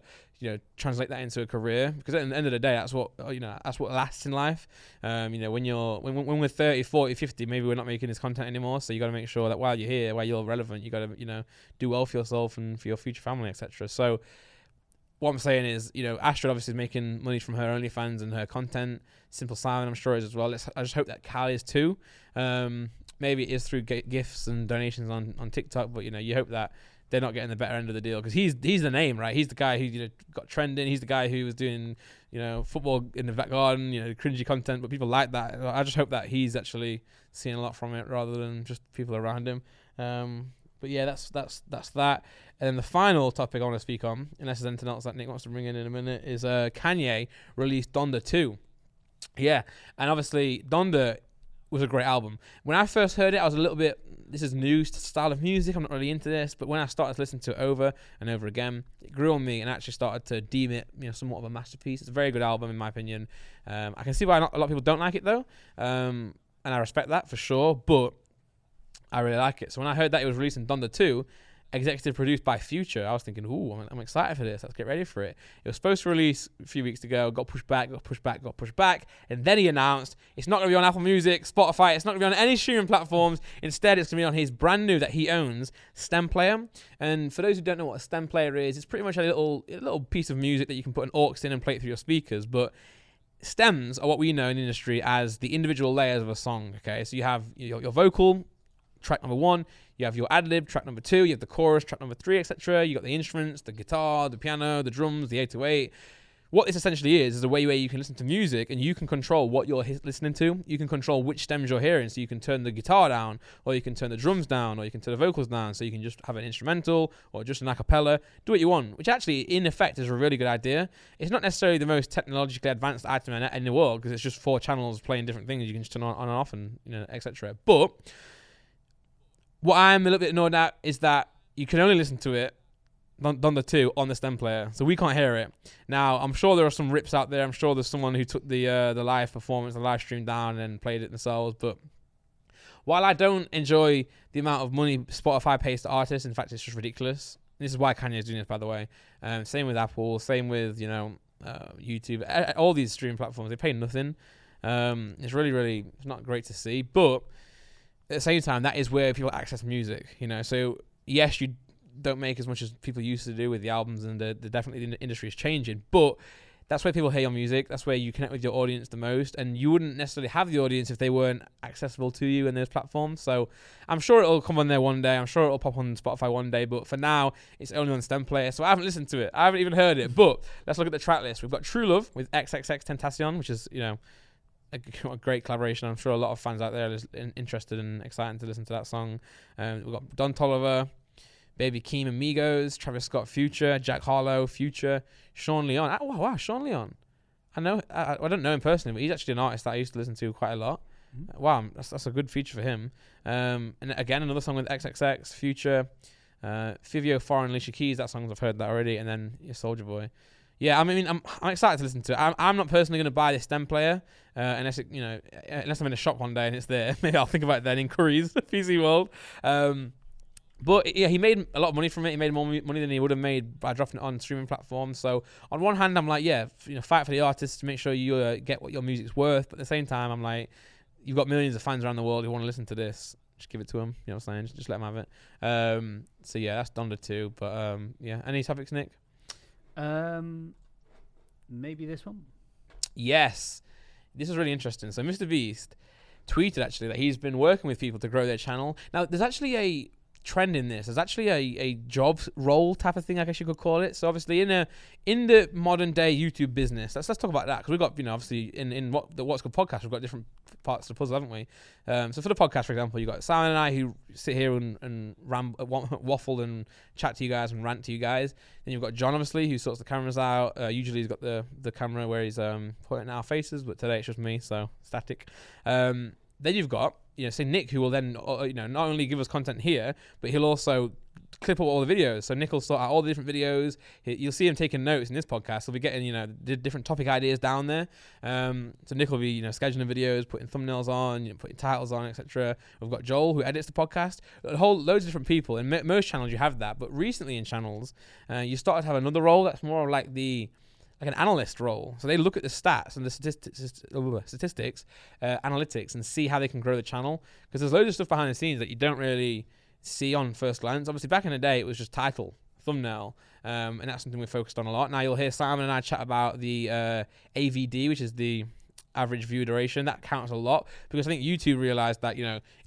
translate that into a career, because at the end of the day, that's what lasts in life. When we're 30, 40, 50, maybe we're not making this content anymore. So you got to make sure that while you're here, while you're relevant, you got to do well for yourself and for your future family, etc. So what I'm saying is, Astrid obviously is making money from her OnlyFans and her content. Simple Simon, I'm sure, is as well. I just hope that Cal is too. Maybe it is through gifts and donations on TikTok, but you hope that they're not getting the better end of the deal, because he's the name, right? He's the guy who got trending. He's the guy who was doing football in the back garden, cringy content, but people like that. I just hope that he's actually seeing a lot from it rather than just people around him. But yeah, that's that. And then the final topic I want to speak on, unless there's anything else that Nick wants to bring in a minute, is Kanye released Donda 2. Yeah, and obviously Donda was a great album. When I first heard it, I was a little bit, this is new style of music, I'm not really into this, but when I started to listen to it over and over again, it grew on me and actually started to deem it somewhat of a masterpiece. It's a very good album in my opinion. I can see why a lot of people don't like it though, and I respect that for sure, but I really like it. So when I heard that it was releasing Donda 2, executive produced by Future, I was thinking, ooh, I'm excited for this. Let's get ready for it. It was supposed to release a few weeks ago, got pushed back, and then he announced it's not going to be on Apple Music, Spotify, it's not going to be on any streaming platforms. Instead, it's going to be on his brand new that he owns, Stem Player. And for those who don't know what a Stem Player is, it's pretty much a little piece of music that you can put an aux in and play it through your speakers, but stems are what we know in the industry as the individual layers of a song, okay? So you have your vocal, track number 1, you have your ad-lib, track number 2, you have the chorus, track number 3, etc. You got the instruments, the guitar, the piano, the drums, the 808. What this essentially is a way where you can listen to music and you can control what you're listening to. You can control which stems you're hearing, so you can turn the guitar down, or you can turn the drums down, or you can turn the vocals down, so you can just have an instrumental or just an a cappella. Do what you want, which actually, in effect, is a really good idea. It's not necessarily the most technologically advanced item in the world, because it's just 4 channels playing different things. You can just turn on and off, and etc. But what I'm a little bit annoyed at is that you can only listen to it, Donda 2, on the Stem Player, so we can't hear it. Now, I'm sure there are some rips out there. I'm sure there's someone who took the live performance, the live stream down and played it themselves. But while I don't enjoy the amount of money Spotify pays to artists, in fact, it's just ridiculous. This is why Kanye is doing this, by the way. Same with Apple, same with YouTube, all these streaming platforms. They pay nothing. It's really it's not great to see, but at the same time, that is where people access music, So yes, you don't make as much as people used to do with the albums, and definitely the industry is changing. But that's where people hear your music. That's where you connect with your audience the most, and you wouldn't necessarily have the audience if they weren't accessible to you in those platforms. So I'm sure it'll come on there one day. I'm sure it'll pop on Spotify one day. But for now, it's only on Stem Player, so I haven't listened to it. I haven't even heard it. But let's look at the track list. We've got True Love with XXXTentacion, which is a great collaboration. I'm sure a lot of fans out there are interested and excited to listen to that song. We've got Don Toliver, Baby Keem and Migos, Travis Scott, Future, Jack Harlow, Future, Sean Leon. Wow, Sean Leon. I don't know him personally, but he's actually an artist that I used to listen to quite a lot. Wow, that's a good feature for him. And again, another song with XXX, Future, Fivio Foreign, Alicia Keys. That song, I've heard that already. And then Soulja Boy. Yeah, I mean, I'm excited to listen to it. I'm not personally going to buy this Stem Player unless I'm in a shop one day and it's there. Maybe I'll think about it then in Curry's PC World. But yeah, he made a lot of money from it. He made more money than he would have made by dropping it on streaming platforms. So on one hand, I'm like, fight for the artists to make sure you get what your music's worth. But at the same time, I'm like, you've got millions of fans around the world who want to listen to this. Just give it to them. You know what I'm saying? Just let them have it. So yeah, that's Donda 2. But any topics, Nick? Maybe this one. Yes, this is really interesting. So Mr. Beast tweeted actually that he's been working with people to grow their channel. Now there's actually a trend in this. There's actually a job role type of thing, I guess you could call it. So obviously in the modern day YouTube business, let's talk about that, because we've got obviously in What's Good podcast, we've got different parts of the puzzle, haven't we? So for the podcast, for example, you got Simon and I who sit here and waffle and chat to you guys and rant to you guys. Then you've got John, obviously, who sorts the cameras out. Usually he's got the camera where he's pointing at our faces, but today it's just me, so static. Then you've got say Nick, who will then not only give us content here, but he'll also clip up all the videos. So Nick will sort out all the different videos. You'll see him taking notes in this podcast. He'll be getting the different topic ideas down there. So Nick will be scheduling videos, putting thumbnails on, putting titles on, etc. We've got Joel, who edits the podcast. Loads of different people. In most channels you have that, but recently in channels you start to have another role that's more like an analyst role. So they look at the stats and the statistics, analytics, and see how they can grow the channel. Because there's loads of stuff behind the scenes that you don't really see on first glance. Obviously, back in the day, it was just title, thumbnail, and that's something we focused on a lot. Now you'll hear Simon and I chat about the AVD, which is the average view duration. That counts a lot, because I think YouTube realized that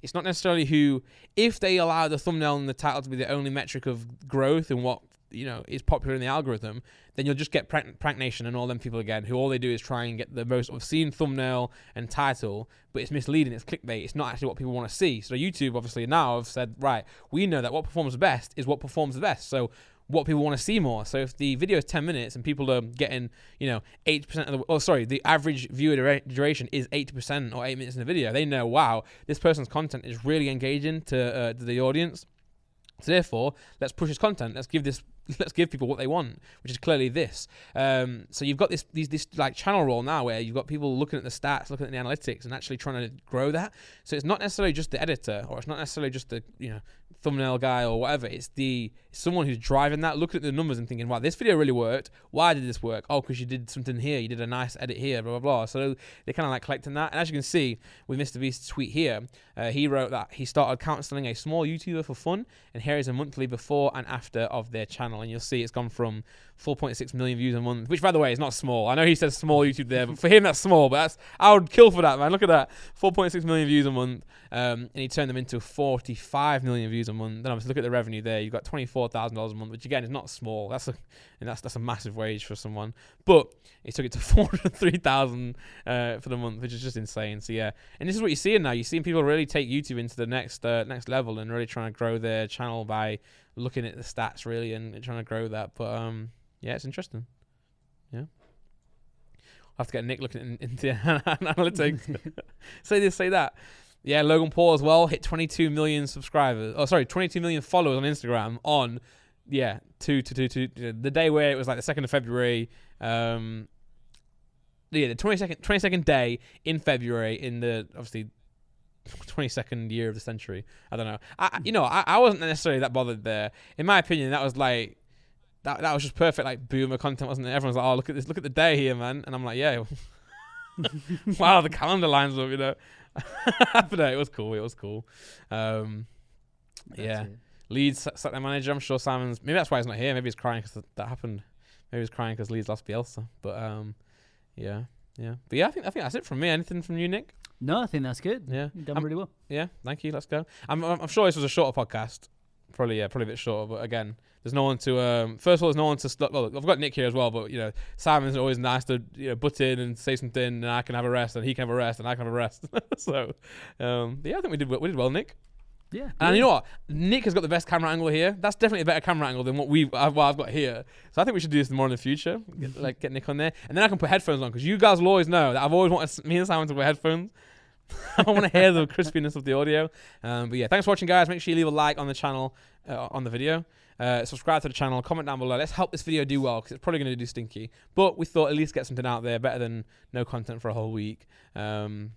it's not necessarily if they allow the thumbnail and the title to be the only metric of growth and what is popular in the algorithm, then you'll just get Prank Nation and all them people again, who all they do is try and get the most obscene thumbnail and title, but it's misleading, it's clickbait, it's not actually what people want to see. So YouTube obviously now have said, right, we know that what performs best is what performs the best, so what people want to see more. So if the video is 10 minutes and people are getting 80% of the average viewer duration is 80% or 8 minutes in the video, they know, wow, this person's content is really engaging to the audience. So therefore, let's push his content. Let's give this let's give people what they want, which is clearly this. So you've got this like channel role now where you've got people looking at the stats, looking at the analytics, and actually trying to grow that. So it's not necessarily just the editor, or it's not necessarily just the thumbnail guy or whatever. It's someone who's driving that, looking at the numbers and thinking, wow, this video really worked. Why did this work? Oh, because you did something here. You did a nice edit here, blah, blah, blah. So they're kind of like collecting that. And as you can see with Mr. Beast's tweet here, he wrote that he started counseling a small YouTuber for fun, and here is a monthly before and after of their channel. And you'll see it's gone from 4.6 million views a month, which, by the way, is not small. I know he says small YouTube there, but for him, that's small. But I would kill for that, man. Look at that. 4.6 million views a month. And he turned them into 45 million views a month. Then obviously look at the revenue there. You've got $24,000 a month, which again is not small. That's a massive wage for someone. But he took it to 403,000 for the month, which is just insane. So yeah, and this is what you're seeing now. You're seeing people really take YouTube into the next level and really trying to grow their channel by looking at the stats really and trying to grow that. But yeah, it's interesting. Yeah. I'll have to get Nick looking into analytics. Say this, say that. Yeah, Logan Paul as well hit 22 million subscribers. 22 million followers on Instagram on, the day where it was like the 2nd of February. The 22nd day in February in the obviously 22nd year of the century. I don't know. I wasn't necessarily that bothered there. In my opinion, that was like that was just perfect like boomer content, wasn't it? Everyone's like, oh, look at this, look at the day here, man. And I'm like, yeah. Wow, the calendar lines up, But no, it was cool. Yeah. Leeds sacked their manager. I'm sure Simon's. Maybe that's why he's not here. Maybe he's crying because that happened. Maybe he's crying because Leeds lost Bielsa. But yeah. But yeah, I think that's it from me. Anything from you, Nick? No, I think that's good. Yeah, you've done really well. Yeah, thank you. Let's go. I'm sure this was a shorter podcast. Probably a bit shorter. But again, there's no one to. First of all, there's no one to. Well, I've got Nick here as well. But Simon's always nice to butt in and say something, and I can have a rest, and he can have a rest, and I can have a rest. So, yeah, I think we did well, Nick. Yeah. And you know what? Nick has got the best camera angle here. That's definitely a better camera angle than what I've got here. So I think we should do this more in the future. Get Nick on there. And then I can put headphones on because you guys will always know that I've always wanted me and Simon to wear headphones. I want to hear the crispiness of the audio. But yeah, thanks for watching, guys. Make sure you leave a like on the channel, on the video. Subscribe to the channel. Comment down below. Let's help this video do well because it's probably going to do stinky. But we thought at least get something out there better than no content for a whole week. But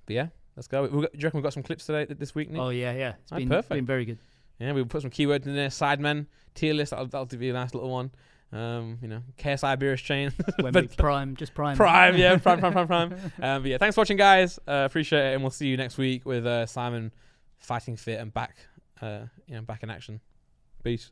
yeah. Let's go. Do you reckon we've got some clips this week, Nick? Oh, yeah. It's been very good. Yeah, we put some keywords in there. Sidemen, tier list. That'll be a nice little one. KSI Beerus chain. Wembley, Prime. Prime, yeah. Prime. But yeah, thanks for watching, guys. Appreciate it. And we'll see you next week with Simon fighting fit and back in action. Peace.